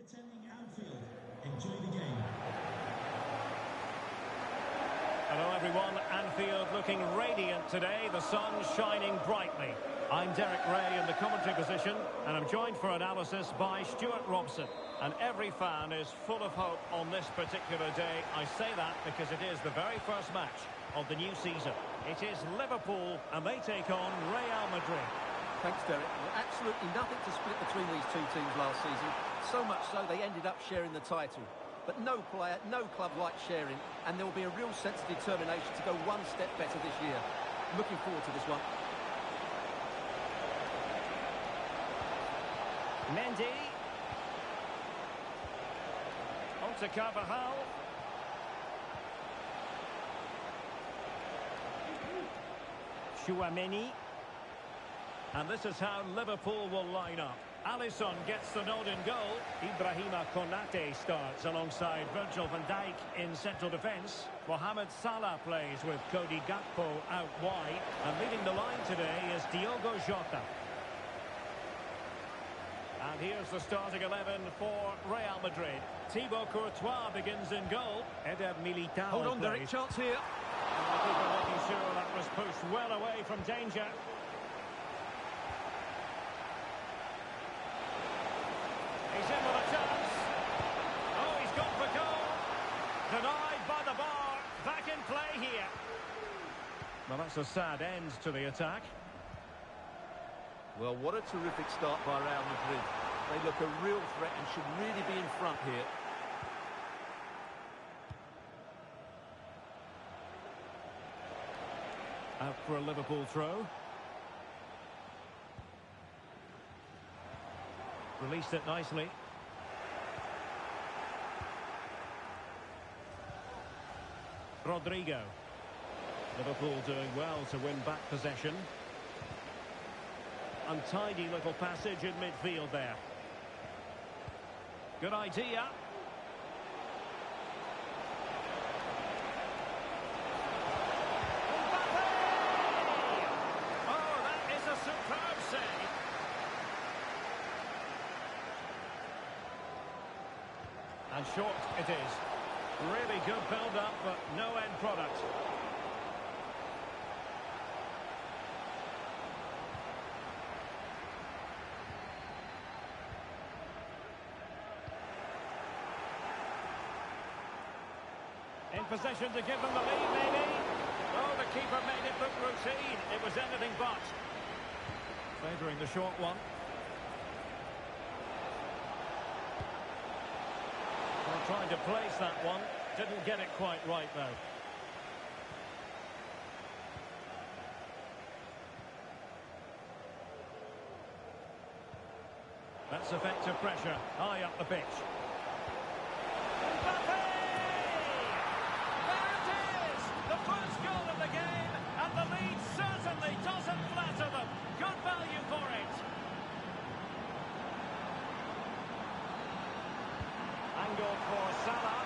Speaker 4: attending Anfield. Enjoy the game.
Speaker 2: Hello everyone, Anfield looking radiant today, the sun shining brightly. I'm Derek Ray in the commentary position, and I'm joined for analysis by Stuart Robson. And every fan is full of hope on this particular day. I say that because it is the very first match of the new season. It is Liverpool, and they take on Real Madrid.
Speaker 3: Thanks, Derek. Well, absolutely nothing to split between these two teams last season. So much so they ended up sharing the title. But no player, no club likes sharing, and there will be a real sense of determination to go one step better this year. Looking forward to this one.
Speaker 2: Mendy. On to Carvajal. Chouameni. And this is how Liverpool will line up. Alisson gets the nod in goal. Ibrahima Konate starts alongside Virgil van Dijk in central defence. Mohamed Salah plays with Cody Gakpo out wide. And leading the line today is Diogo Jota. And here's the starting 11 for Real Madrid. Thibaut Courtois begins in goal. Eder Militao
Speaker 3: Hold on,
Speaker 2: plays.
Speaker 3: Derek, chance here.
Speaker 2: And the keeper making sure that was pushed well away from danger. He's in with a chance. Oh, he's gone for goal. Denied by the bar. Back in play here. Well, that's a sad end to the attack.
Speaker 3: Well, what a terrific start by Real Madrid. They look a real threat and should really be in front here.
Speaker 2: Out for a Liverpool throw. Released it nicely. Rodrigo. Liverpool doing well to win back possession. Untidy little passage in midfield there. Good idea. Mbappe! Oh, that is a superb save. And short it is. Really good build-up, but no end product. In possession to give them the lead, maybe. Oh, the keeper made it look routine. It was anything but. Favouring the short one. Well, trying to place that one. Didn't get it quite right, though. That's effective pressure. High up the pitch. Mbappe! There it is! The first goal of the game, and the lead certainly doesn't flatter them. Good value for it. Angle for Salah.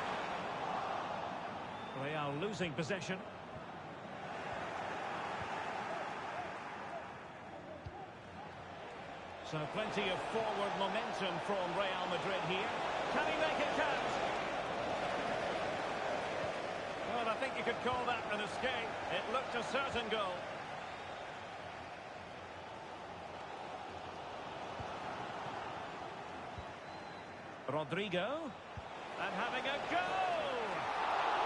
Speaker 2: Real losing possession. So plenty of forward momentum from Real Madrid here. Can he make it count? Well, I think you could call that an escape. It looked a certain goal. Rodrigo. And having a goal!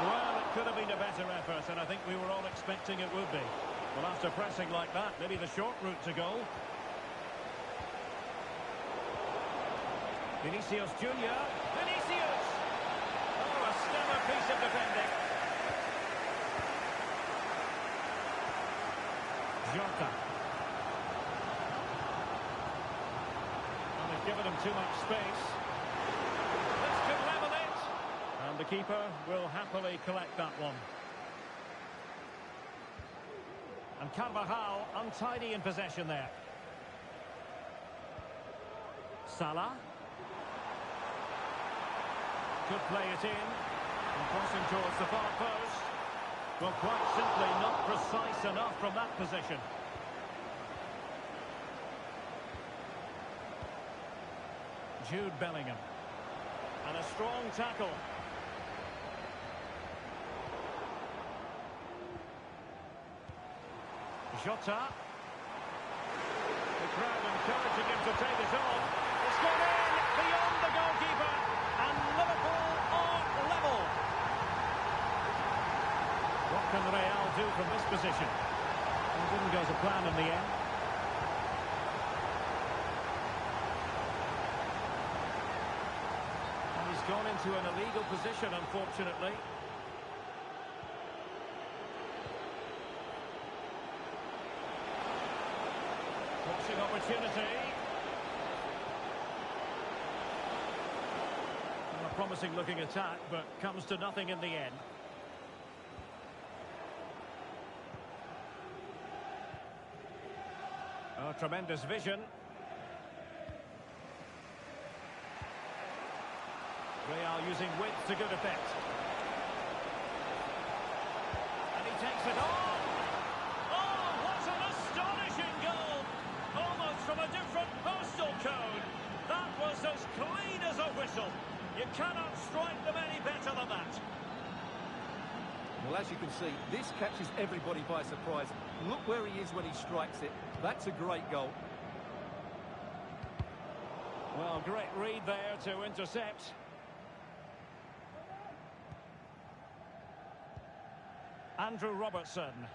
Speaker 2: Well, it could have been a better effort, and I think we were all expecting it would be. Well, after pressing like that, maybe the short route to goal. Vinicius Junior. Vinicius! Oh, a stellar piece of defending. Jota. And they've given him too much space. This could level it. And the keeper will happily collect that one. And Carvajal untidy in possession there. Salah. Could play it in. And crossing towards the far post. Well, quite simply not precise enough from that position. Jude Bellingham. And a strong tackle. Jota. The crowd encouraging him to take it on. It's gone in beyond the goalkeeper. And Liverpool are level. What can Real do from this position? It didn't go to plan in the end. And he's gone into an illegal position, unfortunately. Crossing opportunity. And a promising looking attack, but comes to nothing in the end. Oh, tremendous vision. Real using width to good effect. And he takes it on. Oh, what an astonishing goal! Almost from a different postal code. That was as clean as a whistle. You cannot strike them any better than that.
Speaker 3: Well, as you can see, this catches everybody by surprise. Look where he is when he strikes it. That's a great goal.
Speaker 2: Well, great read there to intercept. Andrew Robertson.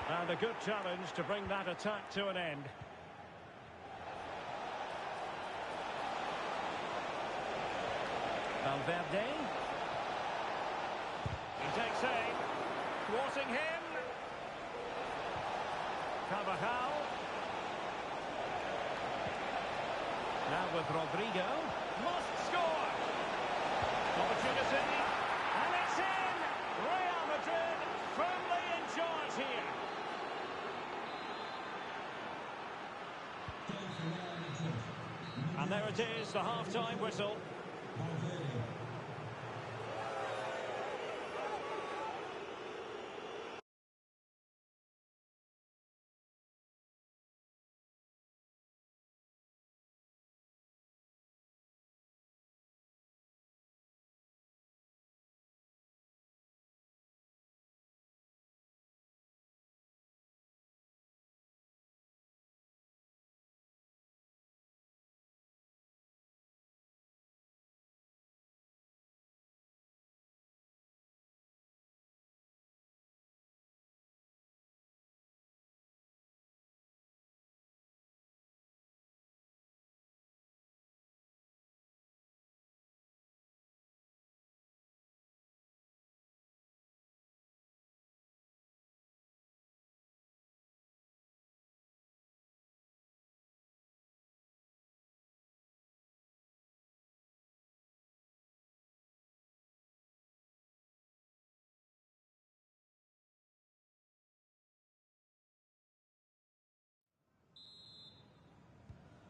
Speaker 2: And a good challenge to bring that attack to an end. Valverde. He takes aim. Thwarting him. Carvajal. Now with Rodrigo. Must score. Opportunity. And it's in. Real Madrid firmly in charge here. And there it is, the half-time whistle.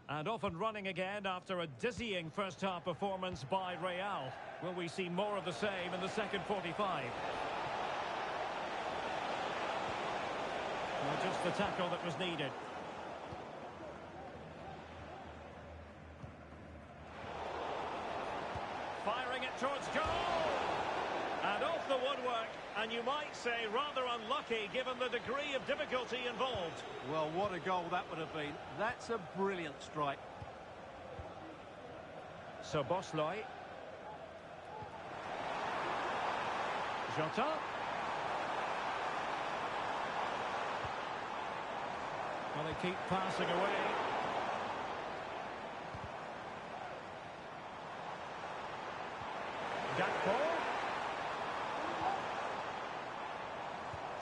Speaker 2: And off and running again after a dizzying first-half performance by Real. Will we see more of the same in the second 45? Well, just the tackle that was needed. Firing it towards goal! And off the woodwork, and you might say rather unlucky given the degree of difficulty involved.
Speaker 3: Well, what a goal that would have been. That's a brilliant strike.
Speaker 2: So Bosley. Jota. Well, they keep passing away. Gakpo.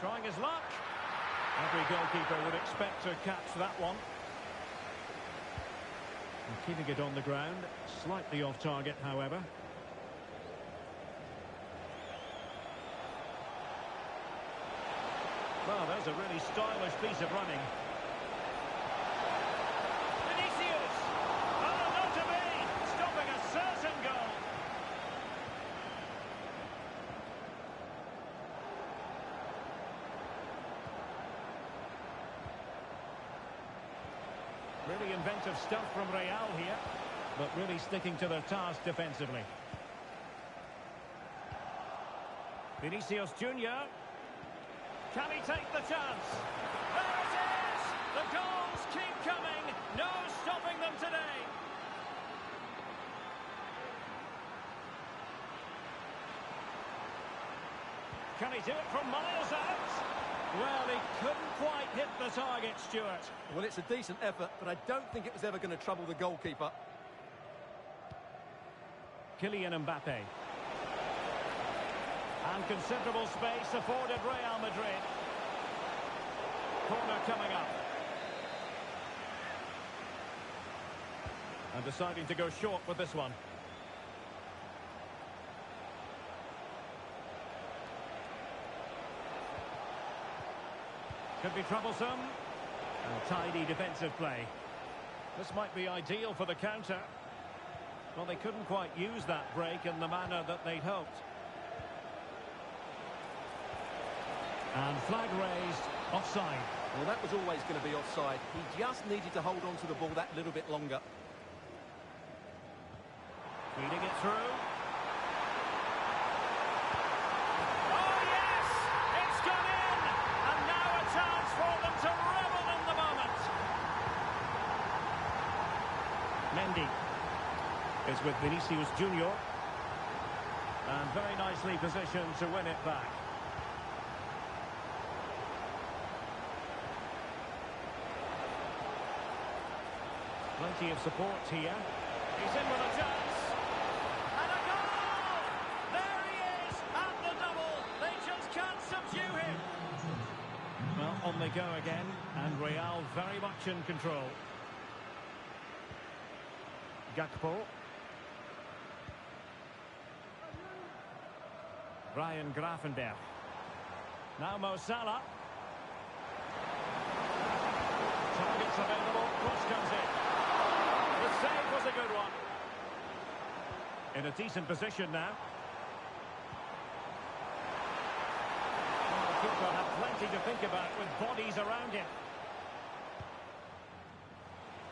Speaker 2: Trying his luck. Every goalkeeper would expect to catch that one. And keeping it on the ground. Slightly off target, however. Well, there's a really stylish piece of running. Vinicius! Oh, not to be! Stopping a certain goal. inventive stuff from Real here, but really sticking to their task defensively. Vinicius Junior. Can he take the chance? There it is! The goals keep coming. No stopping them today. Can he do it from miles out? Well, he couldn't quite hit the target, Stuart.
Speaker 3: Well, it's a decent effort, but I don't think it was ever going to trouble the goalkeeper.
Speaker 2: Kylian Mbappe. And considerable space afforded Real Madrid. Corner coming up. And deciding to go short with this one. Could be troublesome. And tidy defensive play. This might be ideal for the counter. Well, they couldn't quite use that break in the manner that they'd hoped. And flag raised, offside.
Speaker 3: Well, that was always going to be offside. He just needed to hold on to the ball that little bit longer.
Speaker 2: Feeding it through. Oh, yes! It's gone in! And now a chance for them to revel in the moment. Mendy is with Vinicius Junior. And very nicely positioned to win it back. Plenty of support here. He's in with a chance. And a goal! There he is at the double. They just can't subdue him. Well, on they go again. And Real very much in control. Gakpo. Ryan Gravenberch. Now Mo Salah. Targets available. Cross comes in. The save was a good one. In a decent position now. Well, the keeper had plenty to think about with bodies around him.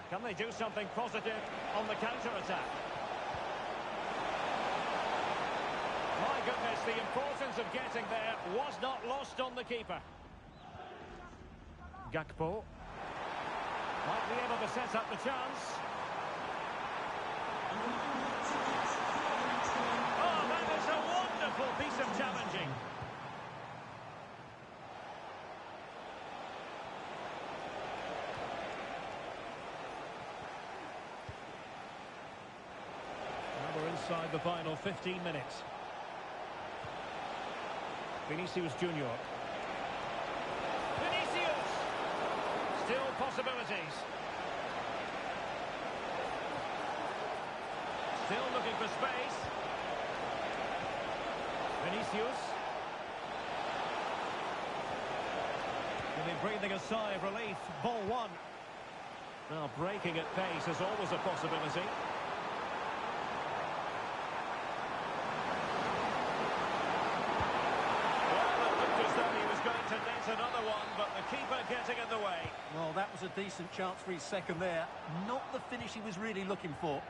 Speaker 2: Can they do something positive on the counter-attack? My goodness, the importance of getting there was not lost on the keeper. Gakpo might be able to set up the chance. Oh, that is a wonderful piece of challenging. Now we're inside the final 15 minutes. Vinicius Junior. Vinicius! Still possibilities. Still looking for space. Vinicius. Really breathing a sigh of relief. Ball one. Now breaking at pace is always a possibility. Another one, but the keeper getting in the way.
Speaker 3: Well, that was a decent chance for his second there. Not the finish he was really looking for.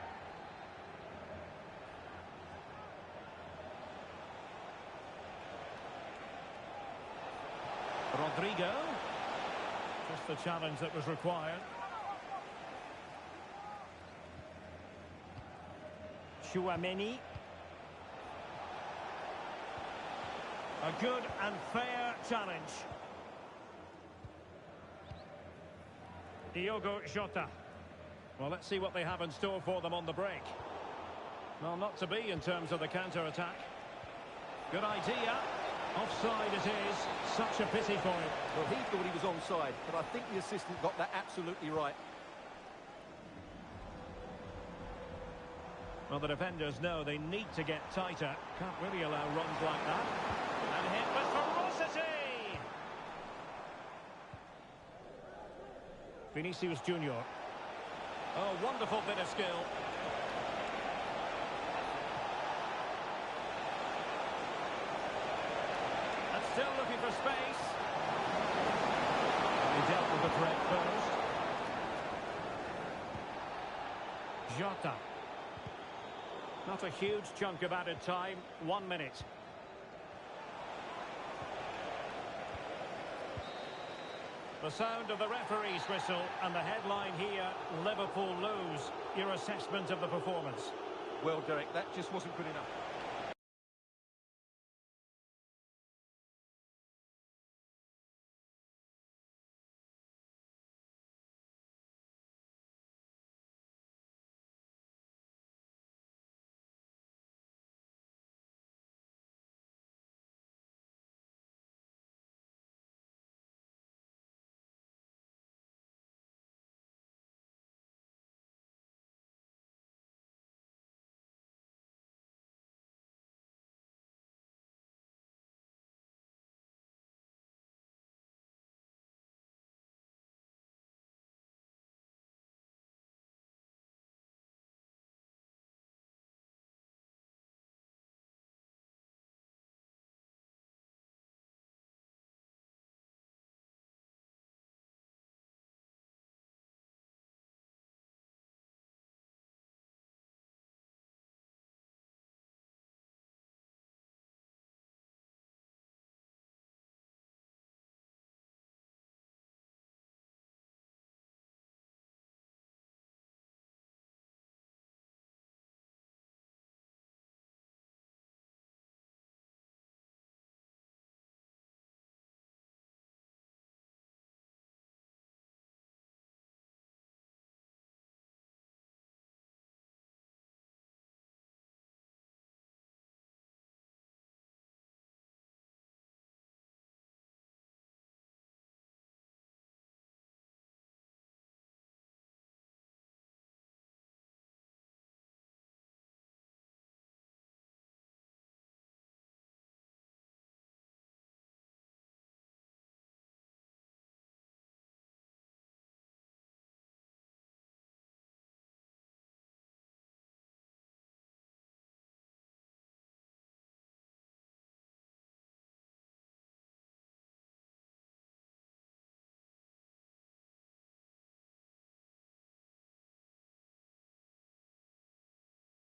Speaker 2: Rodrigo. Just the challenge that was required. Tchouaméni. A good and fair challenge. Diogo Jota. Well, let's see what they have in store for them on the break. Well, not to be in terms of the counter-attack. Good idea. Offside it is. Such a pity for him.
Speaker 3: Well, he thought he was onside, but I think the assistant got that absolutely right.
Speaker 2: Well, the defenders know they need to get tighter. Can't really allow runs like that. And hit with ferocity! Vinicius Junior. Oh, wonderful bit of skill. And still looking for space. He dealt with the threat first. Jota. Not a huge chunk of added time. 1 minute. The sound of the referee's whistle and the headline here, Liverpool lose. Your assessment of the performance?
Speaker 3: Well, Derek, that just wasn't good enough.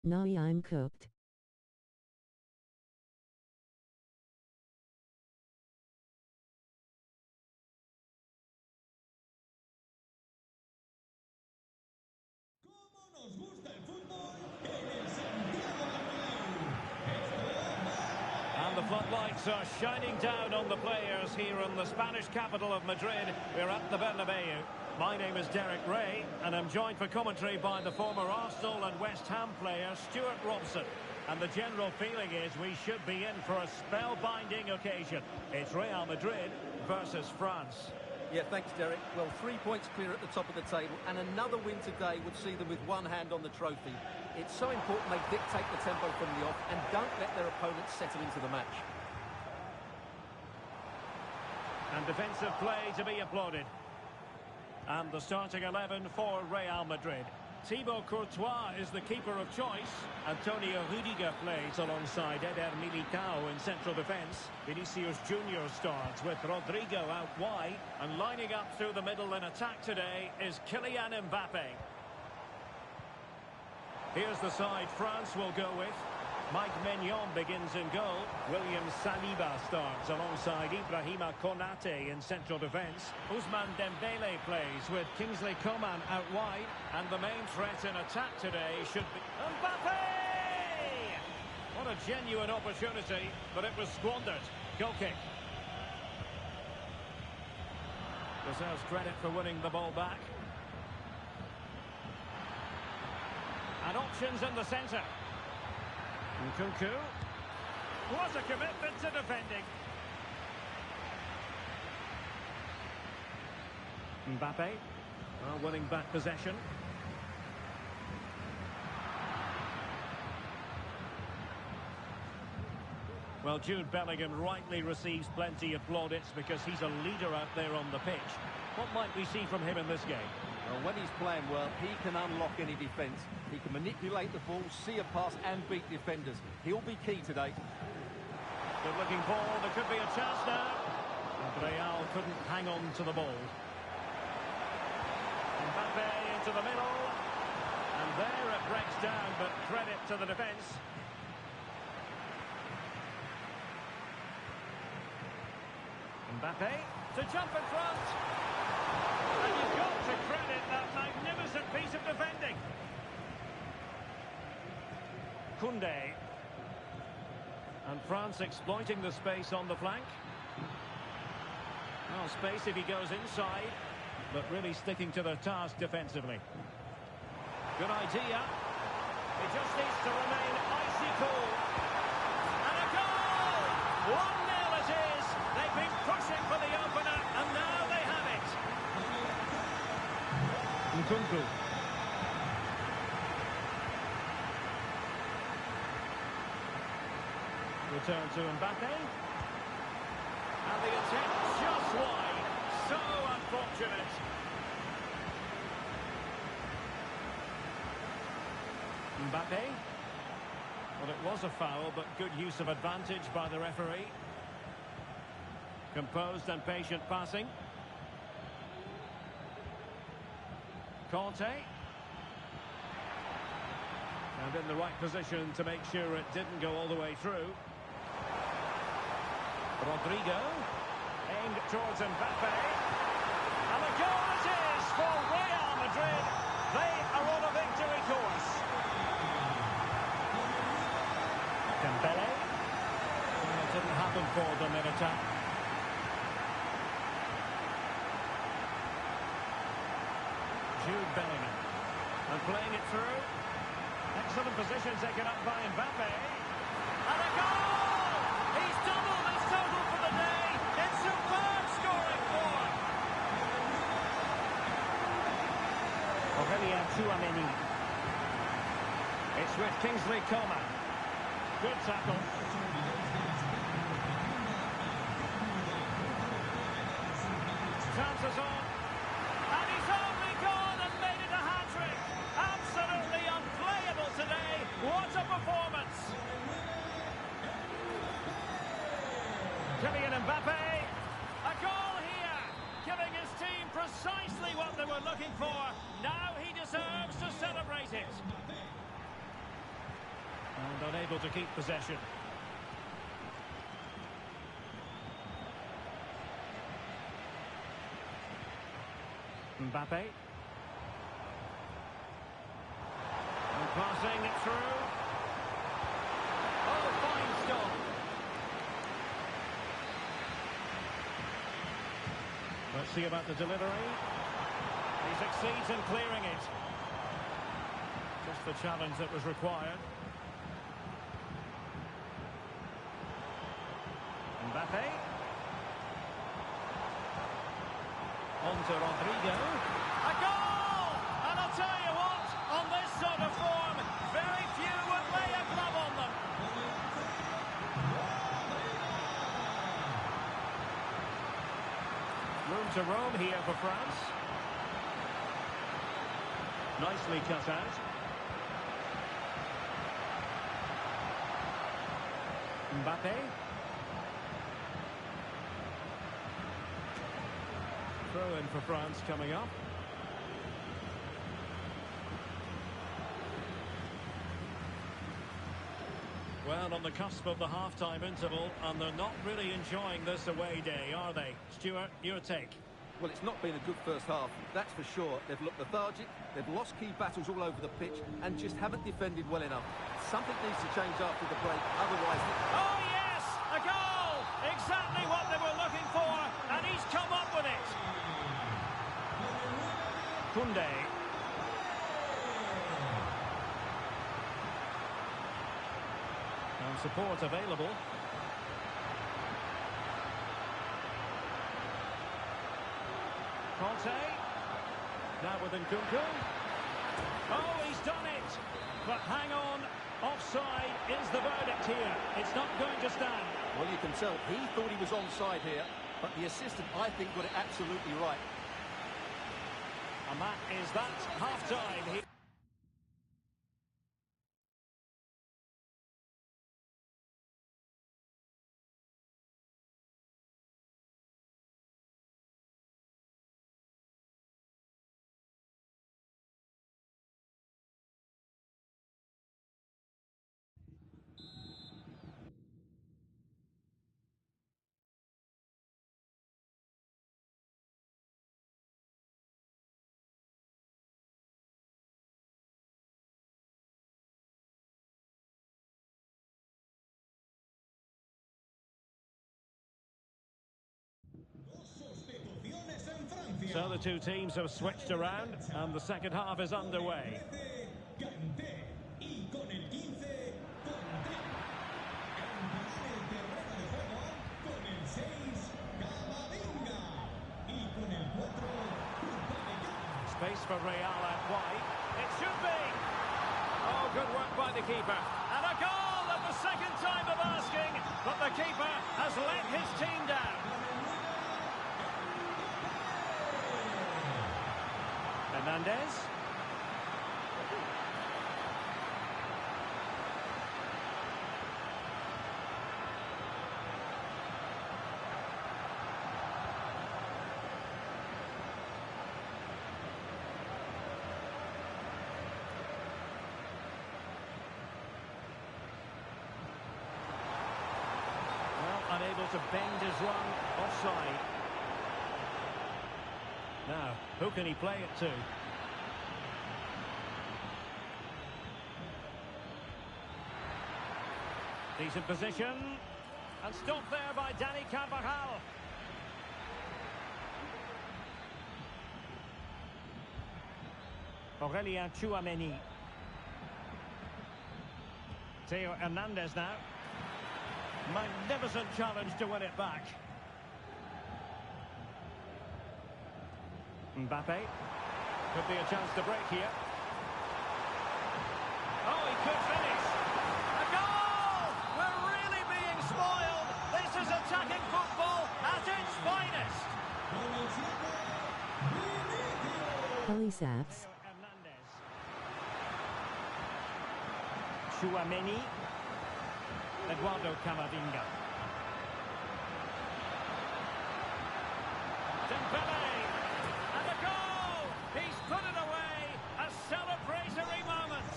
Speaker 1: Now I'm cooked.
Speaker 4: ¿Cómo nos gusta el fútbol en el Santiago Bernabéu?
Speaker 2: And the floodlights are shining down on the players here in the Spanish capital of Madrid. We're at the Bernabeu. My name is Derek Ray, and I'm joined for commentary by the former Arsenal and West Ham player Stuart Robson. And the general feeling is we should be in for a spellbinding occasion. It's Real Madrid versus France.
Speaker 3: Yeah, thanks, Derek. Well, 3 points clear at the top of the table, and another win today would see them with one hand on the trophy. It's so important they dictate the tempo from the off and don't let their opponents settle into the match.
Speaker 2: And defensive play to be applauded. And the starting 11 for Real Madrid. Thibaut Courtois is the keeper of choice. Antonio Rudiger plays alongside Eder Militao in central defence. Vinicius Junior starts with Rodrigo out wide. And lining up through the middle in attack today is Kylian Mbappe. Here's the side France will go with. Mike Maignan begins in goal. William Saliba starts alongside Ibrahima Konate in central defence. Ousmane Dembele plays with Kingsley Coman out wide. And the main threat in attack today should be Mbappe! What a genuine opportunity, but it was squandered. Goal kick. Deserves credit for winning the ball back. And options in the centre. Nkunku. What a commitment to defending. Mbappe. Winning back possession. Well, Jude Bellingham rightly receives plenty of plaudits because he's a leader out there on the pitch. What might we see from him in this game?
Speaker 3: Well, when he's playing well, he can unlock any defence. He can manipulate the ball, see a pass and beat defenders. He'll be key today.
Speaker 2: Good looking ball, there could be a chance now. And Real couldn't hang on to the ball. Mbappe into the middle. And there it breaks down, but credit to the defence. Mbappe to jump in front. And you've got to credit that magnificent piece of defending. Koundé. And France exploiting the space on the flank. Well, space if he goes inside, but really sticking to their task defensively. Good idea. He just needs to remain icy cool. And a goal! 1-0 it is. They've been pushing for the opener, and now they have it. Nkunku. Return to Mbappe. And the attempt just wide. So unfortunate. Mbappe. Well, it was a foul, but good use of advantage by the referee. Composed and patient passing. Conte. And in the right position to make sure it didn't go all the way through. Rodrigo. Aimed towards Mbappe. And a goal it is for Real Madrid. They are on a victory course. Dembele. Well, it didn't happen for them in attack. Jude Bellingham. And playing it through. Excellent position taken up by Mbappe. And a goal! He's doubled his total for the day. It's superb scoring form. Aurelien Tchouameni. It's with Kingsley Coman. Good tackle. Chances on. And he's only gone and made it a hat-trick. Absolutely unplayable today. What a performance. Kylian Mbappe. A goal here. Giving his team precisely what they were looking for. Now he deserves to celebrate it. And unable to keep possession. Mbappe. And passing it through. Oh, fine stop. Let's see about the delivery. He succeeds in clearing it. Just the challenge that was required. Mbappe. On to Rodrigo. A goal! And I'll tell you what, on this sort of form, very few would lay a glove on them. Room to roam here for France. Nicely cut out. Mbappe. Throw in for France coming up. Well, on the cusp of the half-time interval, and they're not really enjoying this away day, are they? Stuart, your take?
Speaker 3: Well, it's not been a good first half, that's for sure. They've looked lethargic, they've lost key battles all over the pitch, and just haven't defended well enough. Something needs to change after the break, otherwise...
Speaker 2: Oh, yes! A goal! Exactly what they were looking for, and he's come up with it. Koundé. And support available. Conte. Now with Nkunku. Oh, he's done it! But hang on, offside is the verdict here. It's not going to stand.
Speaker 3: Well, you can tell he thought he was onside here, but the assistant, I think, got it absolutely right.
Speaker 2: And that is that half-time here. So the two teams have switched around and the second half is underway. Space for Real out wide. It should be. Oh, good work by the keeper. And a goal at the second time of asking, but the keeper has let his team down. Hernandez. Unable to bend his run, offside. Now, who can he play it to? Decent position. And stopped there by Dani Carvajal. Aurelien Tchouameni. Theo Hernandez now. Magnificent challenge to win it back. Mbappe. Could be a chance to break here. Oh, he could finish. A goal! We're really being spoiled. This is attacking football at its finest.
Speaker 1: Saps.
Speaker 2: Hernandez. Tchouameni. Eduardo Camavinga. Dembele. And a goal! He's put it away. A celebratory moment.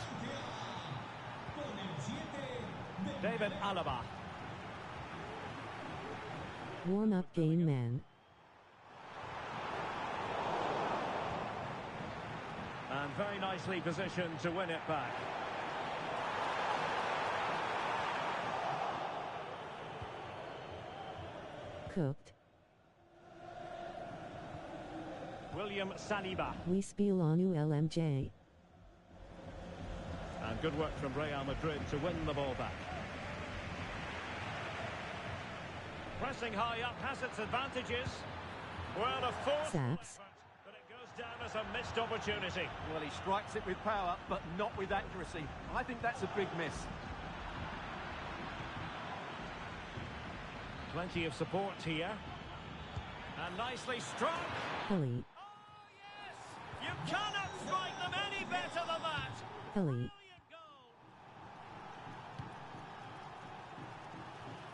Speaker 2: David Alaba.
Speaker 1: Warm-up game man.
Speaker 2: And very nicely positioned to win it back.
Speaker 1: Cooked.
Speaker 2: William Saliba.
Speaker 1: We spiel onu LMJ.
Speaker 2: And good work from Real Madrid to win the ball back. Pressing high up has its advantages. Well, a force,
Speaker 1: Saps.
Speaker 2: but it goes down as a missed opportunity.
Speaker 3: Well, he strikes it with power, but not with accuracy. I think that's a big miss.
Speaker 2: Plenty of support here. And nicely struck.
Speaker 1: Heli.
Speaker 2: Oh, yes! You cannot strike them any better than that.
Speaker 1: Heli.
Speaker 2: Brilliant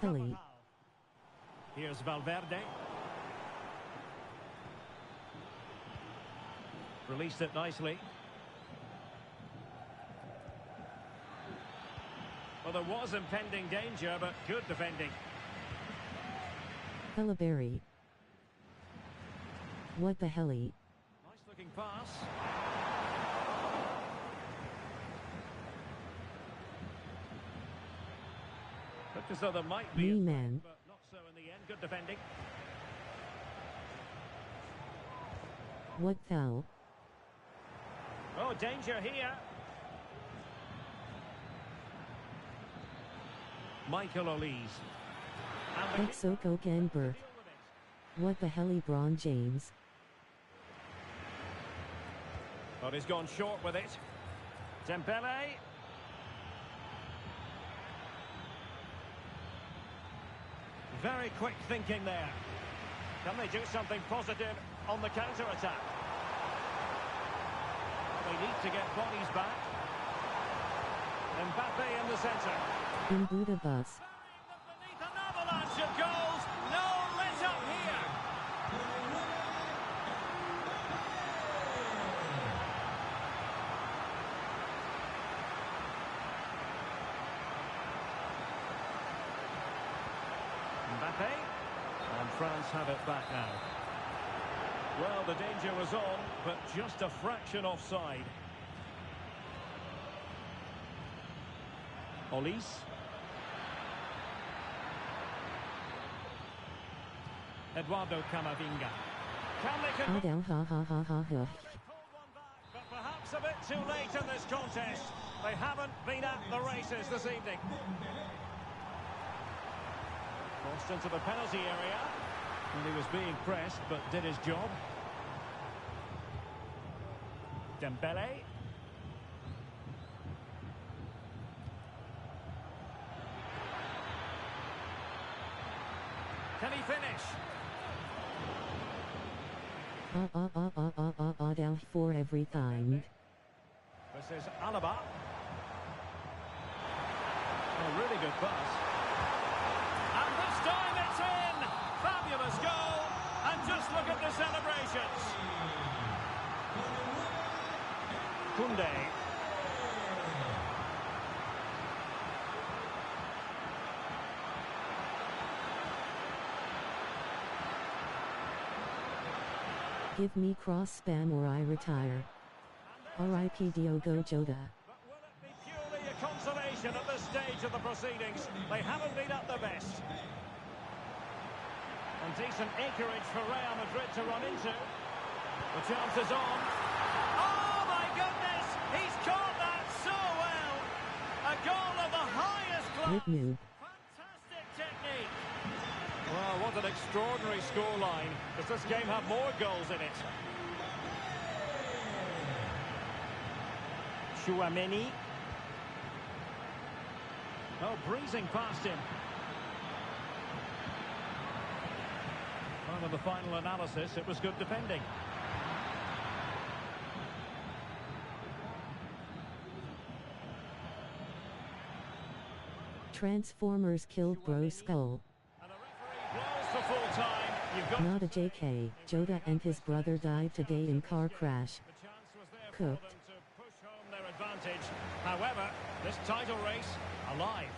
Speaker 2: goal.
Speaker 1: Heli.
Speaker 2: Here's Valverde. Released it nicely. Well, there was impending danger, but good defending.
Speaker 1: Heliberry. What the heli?
Speaker 2: Nice looking pass. Looked as though there might be
Speaker 1: Me
Speaker 2: a
Speaker 1: man.
Speaker 2: but not so in the end. Good defending.
Speaker 1: What foul?
Speaker 2: Oh, danger here. Michael Olise. And the
Speaker 1: Exoko Genbert. What the heli Bron James?
Speaker 2: But he's gone short with it. Dembele. Very quick thinking there. Can they do something positive on the counter-attack? They need to get bodies back. Mbappe in the centre.
Speaker 1: In Buddha bus.
Speaker 2: Beneath an avalanche of goals. No let up here. Mbappe. And France have it back now. Well, the danger was on, but just a fraction offside. Olise. Eduardo Camavinga. Can they
Speaker 1: Ah, down, ha ha ha ha ha.
Speaker 2: They pulled one back, but perhaps a bit too late in this contest. They haven't been at the races this evening. Crossed into the penalty area. And he was being pressed, but did his job. Dembele. Can he finish?
Speaker 1: Down for every time.
Speaker 2: This is Alaba. A really good pass. And this time it's in! Fabulous goal! And just look at the celebrations. Koundé.
Speaker 1: Give me cross spam or I retire. R.I.P. Diogo Jota.
Speaker 2: But will it be purely a consolation at this stage of the proceedings? They haven't been at their best. And decent acreage for Real Madrid to run into. The chance is on. Oh my goodness! He's caught that so well! A goal of the highest class! Fantastic technique! Well, what an extraordinary scoreline. Does this game have more goals in it? Chouameni. Oh, breezing past him. Well, in the final analysis, it was good defending.
Speaker 1: Transformers killed Bro Skull.
Speaker 2: And the referee blows for full time. You've got
Speaker 1: Not a JK. Jota and his brother died today in car crash.
Speaker 2: the chance was there for them
Speaker 1: Cooked.
Speaker 2: to push home their advantage. However, this title race alive.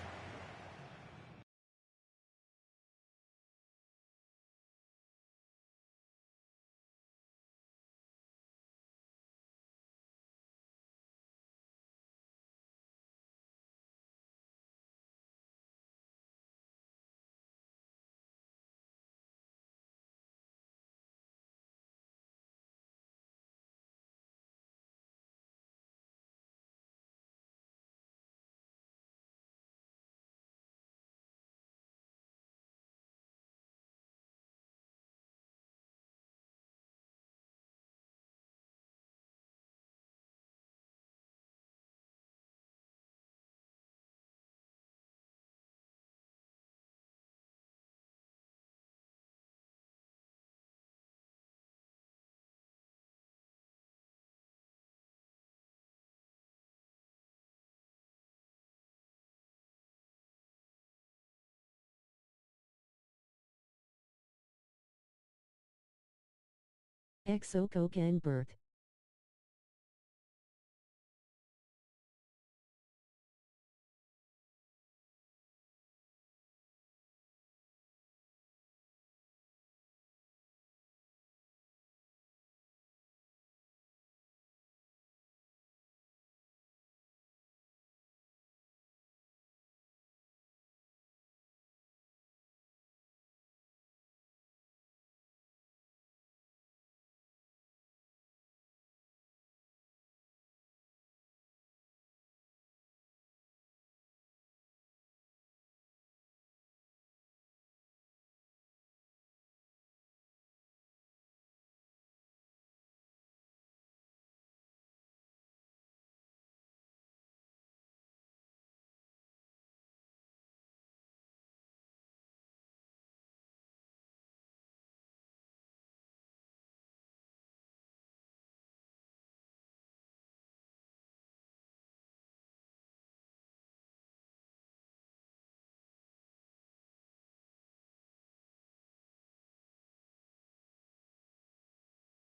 Speaker 1: Exocoke and Bert.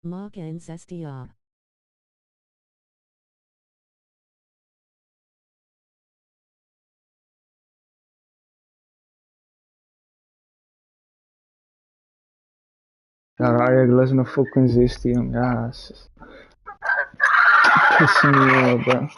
Speaker 1: Mock and Zestia.
Speaker 5: Caralho, a Glass não fucking existe, ja, piss me off, bro.